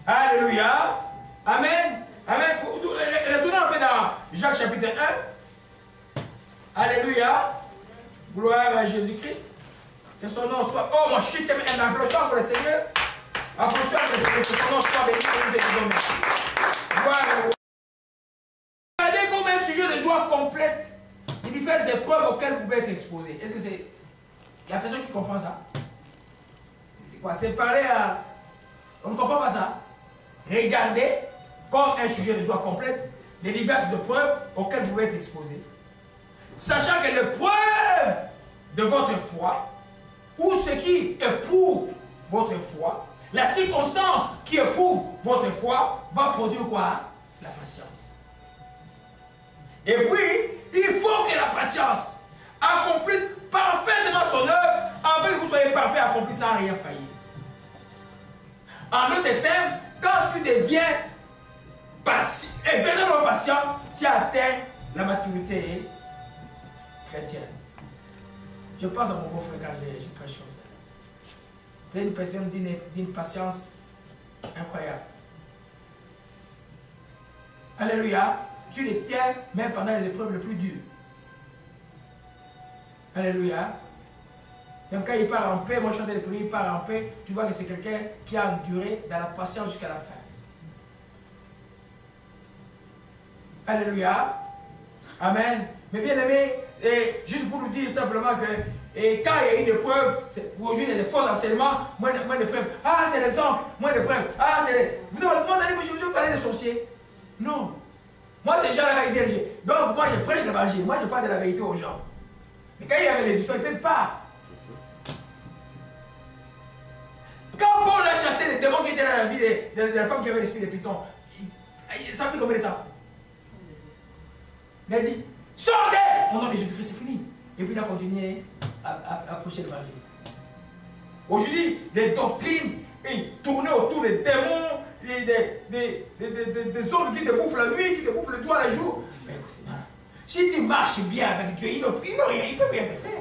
Alléluia. Amen. Amen. Retournons un peu dans Jacques chapitre 1. Alléluia. Gloire à Jésus-Christ. Que son nom soit. Oh, mon chute, un applaudissement pour le Seigneur. Applaudissons pour le Seigneur. Que son nom soit béni. Gloire à vous. Regardez comme un sujet de joie complète. Il diffère des preuves auxquelles vous pouvez être exposé. Est-ce que c'est. Il y a personne qui comprend ça? C'est quoi? C'est parler à. On ne comprend pas ça. Regardez comme un sujet de joie complète. les diverses épreuves auxquelles vous pouvez être exposés, sachant que l'épreuve de votre foi, ou ce qui éprouve votre foi, la circonstance qui éprouve votre foi, va produire quoi? La patience. Et puis, il faut que la patience accomplisse parfaitement son œuvre, afin que vous soyez parfait, accompli sans rien faillir. En d'autres termes, quand tu deviens patient, et vraiment patient, tu atteins la maturité chrétienne. Je pense à mon beau frère quand je prêche comme ça. C'est une personne d'une patience incroyable. Alléluia. Tu les tiens même pendant les épreuves les plus dures. Alléluia. Même quand il part en paix, moi je chante les prières, il part en paix, tu vois que c'est quelqu'un qui a enduré dans la patience jusqu'à la fin. Alléluia. Amen. Mais bien aimé, juste pour nous dire simplement que quand il y a une épreuve, aujourd'hui il y a des faux enseignements, moins d'épreuves. Ah, c'est les oncles, moins d'épreuves. Ah, c'est les... Vous avez demandé, je vous parlais des sorciers. Non. Moi, ces gens-là, ils viennent. Donc, moi, je prêche l'évangile. Moi, je parle de la vérité aux gens. Mais quand il y avait des histoires, ils ne peuvent pas. Quand Paul a chassé les démons qui étaient dans la vie de la femme qui avait l'esprit de Python, ça a pris combien de temps? Il a dit, sortez! Au nom de Jésus-Christ, c'est fini. Et puis il a continué à prêcher l'évangile. Aujourd'hui, les doctrines tournaient autour des démons, des hommes qui te bouffent la nuit, qui te bouffent le doigt la jour. Mais écoutez, non. Si tu marches bien avec Dieu, il ne peut rien te faire.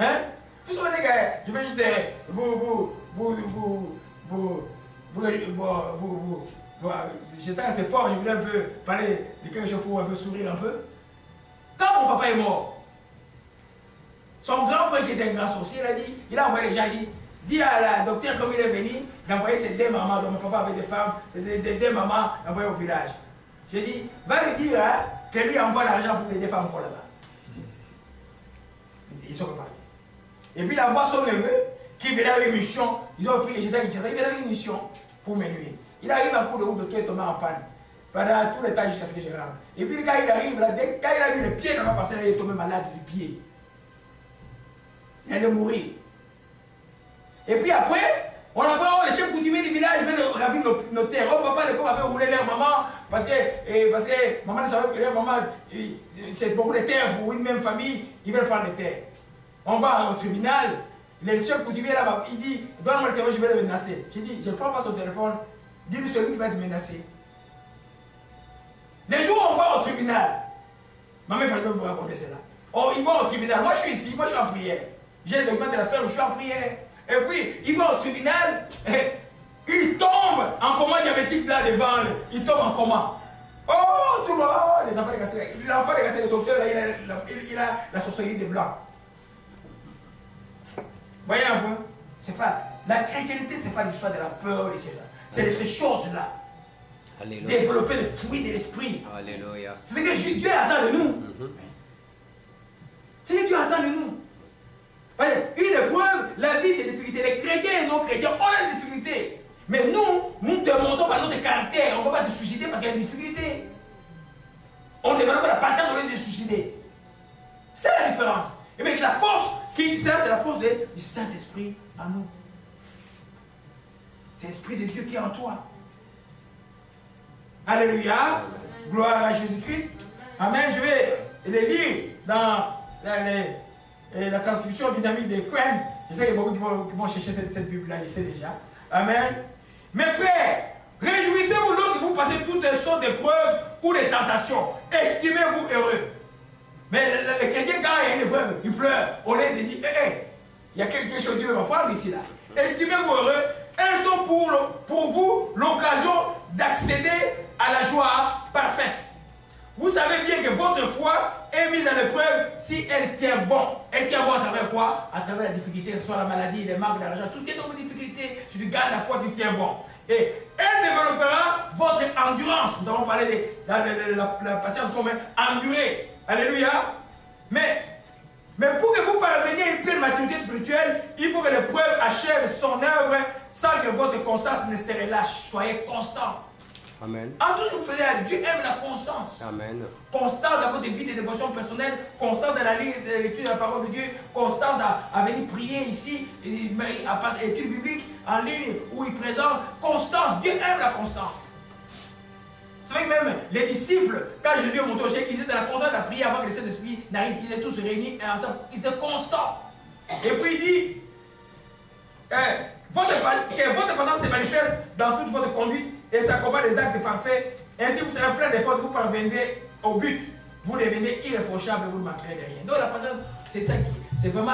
Hein? Vous savez, les gars, je vais juste je sais que c'est fort, je voulais un peu parler de quelque chose pour un peu sourire un peu. Quand mon papa est mort, son grand frère qui était un grand sorcier, il a envoyé les gens, il dit à la docteur comme il est venu, d'envoyer ses deux mamans, donc mon papa avait des femmes, c'est deux mamans envoyées au village. J'ai dit, va lui dire hein, que lui envoie l'argent pour les deux femmes pour là-bas. Ils sont repartis. Et puis il envoie son neveu qui venait avec une mission. Ils ont pris, j'étais avec il venait avec une mission pour me nuire. Il arrive en cours de route de tout et tombé en panne. Pendant tout le temps jusqu'à ce que je rentre. Et puis quand il arrive, là, quand il a mis le pied dans ma parcelle, il est tombé malade du pied. Il allait mourir. Et puis après, on apprend, les chefs coutumiers du village viennent ravir nos terres. Oh papa, les pauvres avaient roulé leur maman parce que maman ne savait pas que leur maman, c'est beaucoup de terres pour une même famille, ils veulent prendre les terres. On va au tribunal, le chef coutumier là-bas, il dit, donne-moi le téléphone, je vais le menacer. J'ai dit, je ne prends pas son téléphone, dis-lui celui qui va être menacé. Les jours où on va au tribunal, maman, il fallait vous raconter cela. Oh, ils vont au tribunal, moi je suis ici, moi je suis en prière. J'ai le document de la ferme, je suis en prière. Et puis, ils vont au tribunal, et ils tombent en coma diabétique là devant, ils tombent en coma. Oh, tout le monde, oh, les enfants de Cassé, l'enfant de Cassé, le docteur, là, il a la sorcellerie des blancs. Voyez un peu, c'est pas, la chrétienté, c'est pas l'histoire de la peur, c'est de ces choses-là. Alléluia. Développer le fruit de l'esprit. Alléluia. C'est ce que Dieu attend de nous. C'est ce que Dieu attend de nous. Voyez, une épreuve, la vie c'est des difficultés. Les chrétiens et non chrétiens, on a des difficultés. Mais nous démontrons par notre caractère. On ne peut pas se suicider parce qu'il y a des difficultés. On développe la patience au lieu de se suicider. C'est la différence. Et bien la force, c'est la force du Saint-Esprit en nous. C'est l'Esprit de Dieu qui est en toi. Alléluia. Gloire à Jésus-Christ. Amen. Je vais les lire dans la transcription dynamique de Quen. Je sais qu'il y a beaucoup qui vont chercher cette Bible-là, je sais déjà. Amen. Mes frères, réjouissez-vous lorsque vous passez toutes les sortes d'épreuves ou de tentations. Estimez-vous heureux. Mais les chrétiens, quand il y a une épreuve, ils pleurent. On les dit, il y a quelque chose que Dieu va prendre ici, là. Estimez-vous heureux. Elles sont pour vous l'occasion d'accéder à la joie parfaite. Vous savez bien que votre foi est mise à l'épreuve si elle tient bon. Elle tient bon à travers quoi? À travers la difficulté, que ce soit la maladie, les manques d'argent, tout ce qui est en difficulté. Si tu gardes la foi, tu tiens bon. Et elle développera votre endurance. Nous avons parlé de la patience comme endurer. Alléluia. Mais pour que vous parveniez à une pleine maturité spirituelle, il faut que l'épreuve achève son œuvre sans que votre constance ne se relâche. Soyez constant. Amen. En tout ce que vous faites, Dieu aime la constance. Amen. Constance dans votre vie de dévotion personnelle, constance dans la lecture de la parole de Dieu, constance à venir prier ici, à part études bibliques en ligne où il présente. Constance, Dieu aime la constance. C'est vrai que même les disciples, quand Jésus est monté au ciel, ils étaient dans la constance de la prière avant que les Saint-Esprit n'arrivent, ils étaient tous réunis ensemble, ils étaient constants. Et puis il dit, votre dépendance se manifeste dans toute votre conduite et s'accompagne des actes parfaits. Ainsi vous serez plein d'efforts, vous parviendrez au but. Vous devenez irréprochable et vous ne manquerez de rien. Donc la patience, c'est ça, c'est vraiment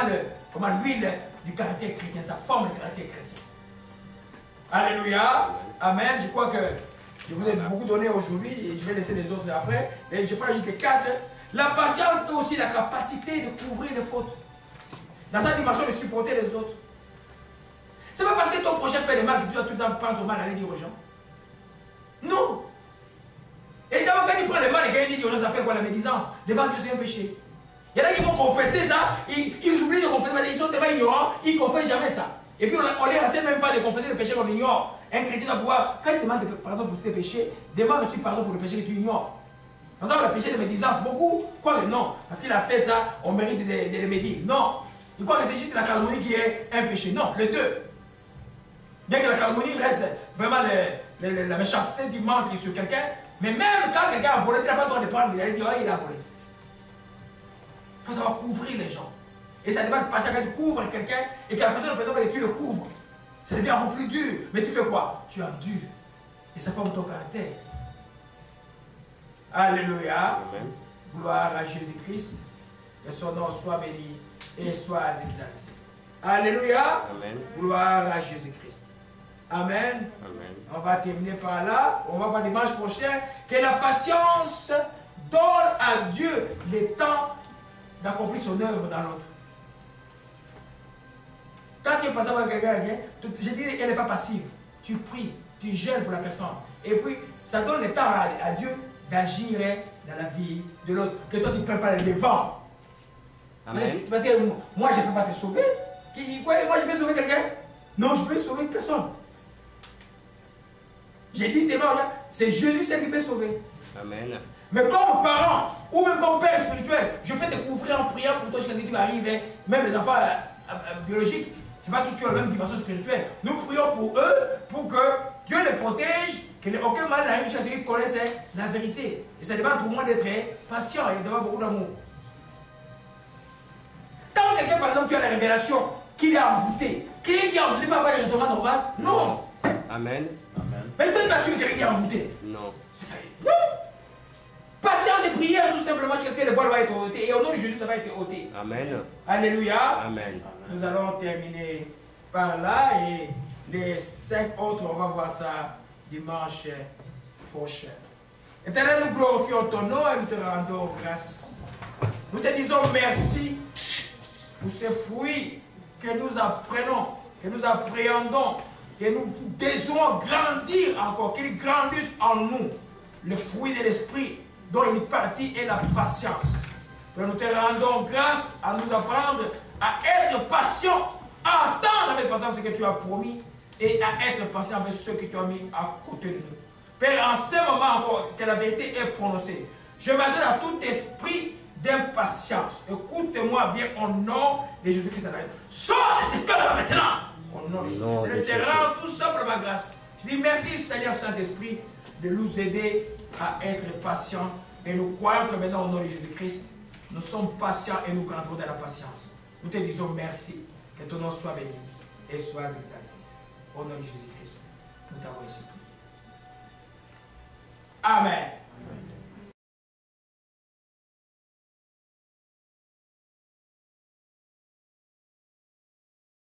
l'huile du caractère chrétien, ça forme le caractère chrétien. Alléluia. Amen. Je crois que je vous ai beaucoup donné aujourd'hui et je vais laisser les autres après. Mais je prends juste les 4. La patience est aussi la capacité de couvrir les fautes. Dans sa dimension de supporter les autres. C'est pas parce que ton prochain fait le mal que tu dois tout le temps prendre ton mal et aller dire aux gens. Non. Et d'abord, quand il prend le mal et quand il dit aux gens, ça s'appelle quoi? La médisance. Devant Dieu, c'est un péché. Il y en a qui vont confesser ça, ils oublient de confesser, mais ils sont tellement ignorants, ils ne confessent jamais ça. Et puis on ne les rassure même pas de confesser le péché qu'on ignore. Un chrétien doit pouvoir, quand il demande pardon pour tes péchés, demande aussi pardon pour le péché que tu ignores. Par exemple, le péché de médisance, beaucoup croient que non, parce qu'il a fait ça, on mérite de le médire. Non. Ils croient que c'est juste la calomnie qui est un péché. Non, les deux. Bien que la calomnie reste vraiment la méchanceté du manque sur quelqu'un, mais même quand quelqu'un a volé, tu n'as pas le droit de prendre, il a dit, oh, il a volé. Il faut savoir couvrir les gens. Et ça demande de passer quand tu couvres quelqu'un et que la personne, par exemple, tu le couvres. Ça devient encore plus dur. Mais tu fais quoi? Tu endures. Et ça forme ton caractère. Alléluia. Amen. Gloire à Jésus-Christ. Que son nom soit béni et soit exalté. Alléluia. Amen. Gloire à Jésus-Christ. Amen. Amen. On va terminer par là. On va voir dimanche prochain que la patience donne à Dieu le temps d'accomplir son œuvre dans l'autre. Quand tu es passé avec quelqu'un, je dis elle n'est pas passive. Tu pries, tu gênes pour la personne. Et puis, ça donne le temps à Dieu d'agir dans la vie de l'autre. Que toi, tu ne peux pas le devant. Amen. Parce que moi, je ne peux pas te sauver. Moi, je peux sauver quelqu'un? Non, je peux sauver personne. J'ai dit, c'est Jésus seul qui peut sauver. Amen. Mais comme parent, ou même comme père spirituel, je peux te couvrir en priant pour toi jusqu'à ce que tu arrives. Même les enfants biologiques, ce n'est pas tous qui ont la même dimension spirituelle. Nous prions pour eux, pour que Dieu les protège, que aucun mal n'arrive jusqu'à ce qu'ils connaissent la vérité. Et ça demande pour moi d'être patient et d'avoir beaucoup d'amour. Quand quelqu'un, par exemple, tu as la révélation qu'il est envoûté, quelqu'un qui est envoûté peut avoir des raisonnements normaux? Non. Amen. Mais toi, tu m'as su que quelqu'un qui est envoûté? Non. Non. Patience et prière, tout simplement, jusqu'à ce que le voile va être ôté. Et au nom de Jésus, ça va être ôté. Amen. Alléluia. Amen. Nous allons terminer par là et les 5 autres, on va voir ça dimanche prochain. Éternel, nous glorifions ton nom et nous te rendons grâce. Nous te disons merci pour ces fruits que nous apprenons, que nous appréhendons, que nous désirons grandir encore, qu'ils grandissent en nous. Le fruit de l'esprit dont une partie est la patience. Donc nous te rendons grâce à nous apprendre à être patient, à attendre avec patience ce que tu as promis et à être patient avec ceux que tu as mis à côté de nous. Père, en ce moment encore que la vérité est prononcée, je m'adresse à tout esprit d'impatience. Écoute-moi bien au nom de Jésus-Christ. Sors de ce cœur maintenant. Au nom de Jésus-Christ. Je te rends tout ça pour ma grâce. Je dis merci Seigneur Saint-Esprit de nous aider à être patients. Et nous croyons que maintenant au nom de Jésus-Christ, nous sommes patients et nous grandons dans la patience. Nous te disons merci. Que ton nom soit béni et soit exalté. Au nom de Jésus-Christ, nous t'avons ici prié. Amen.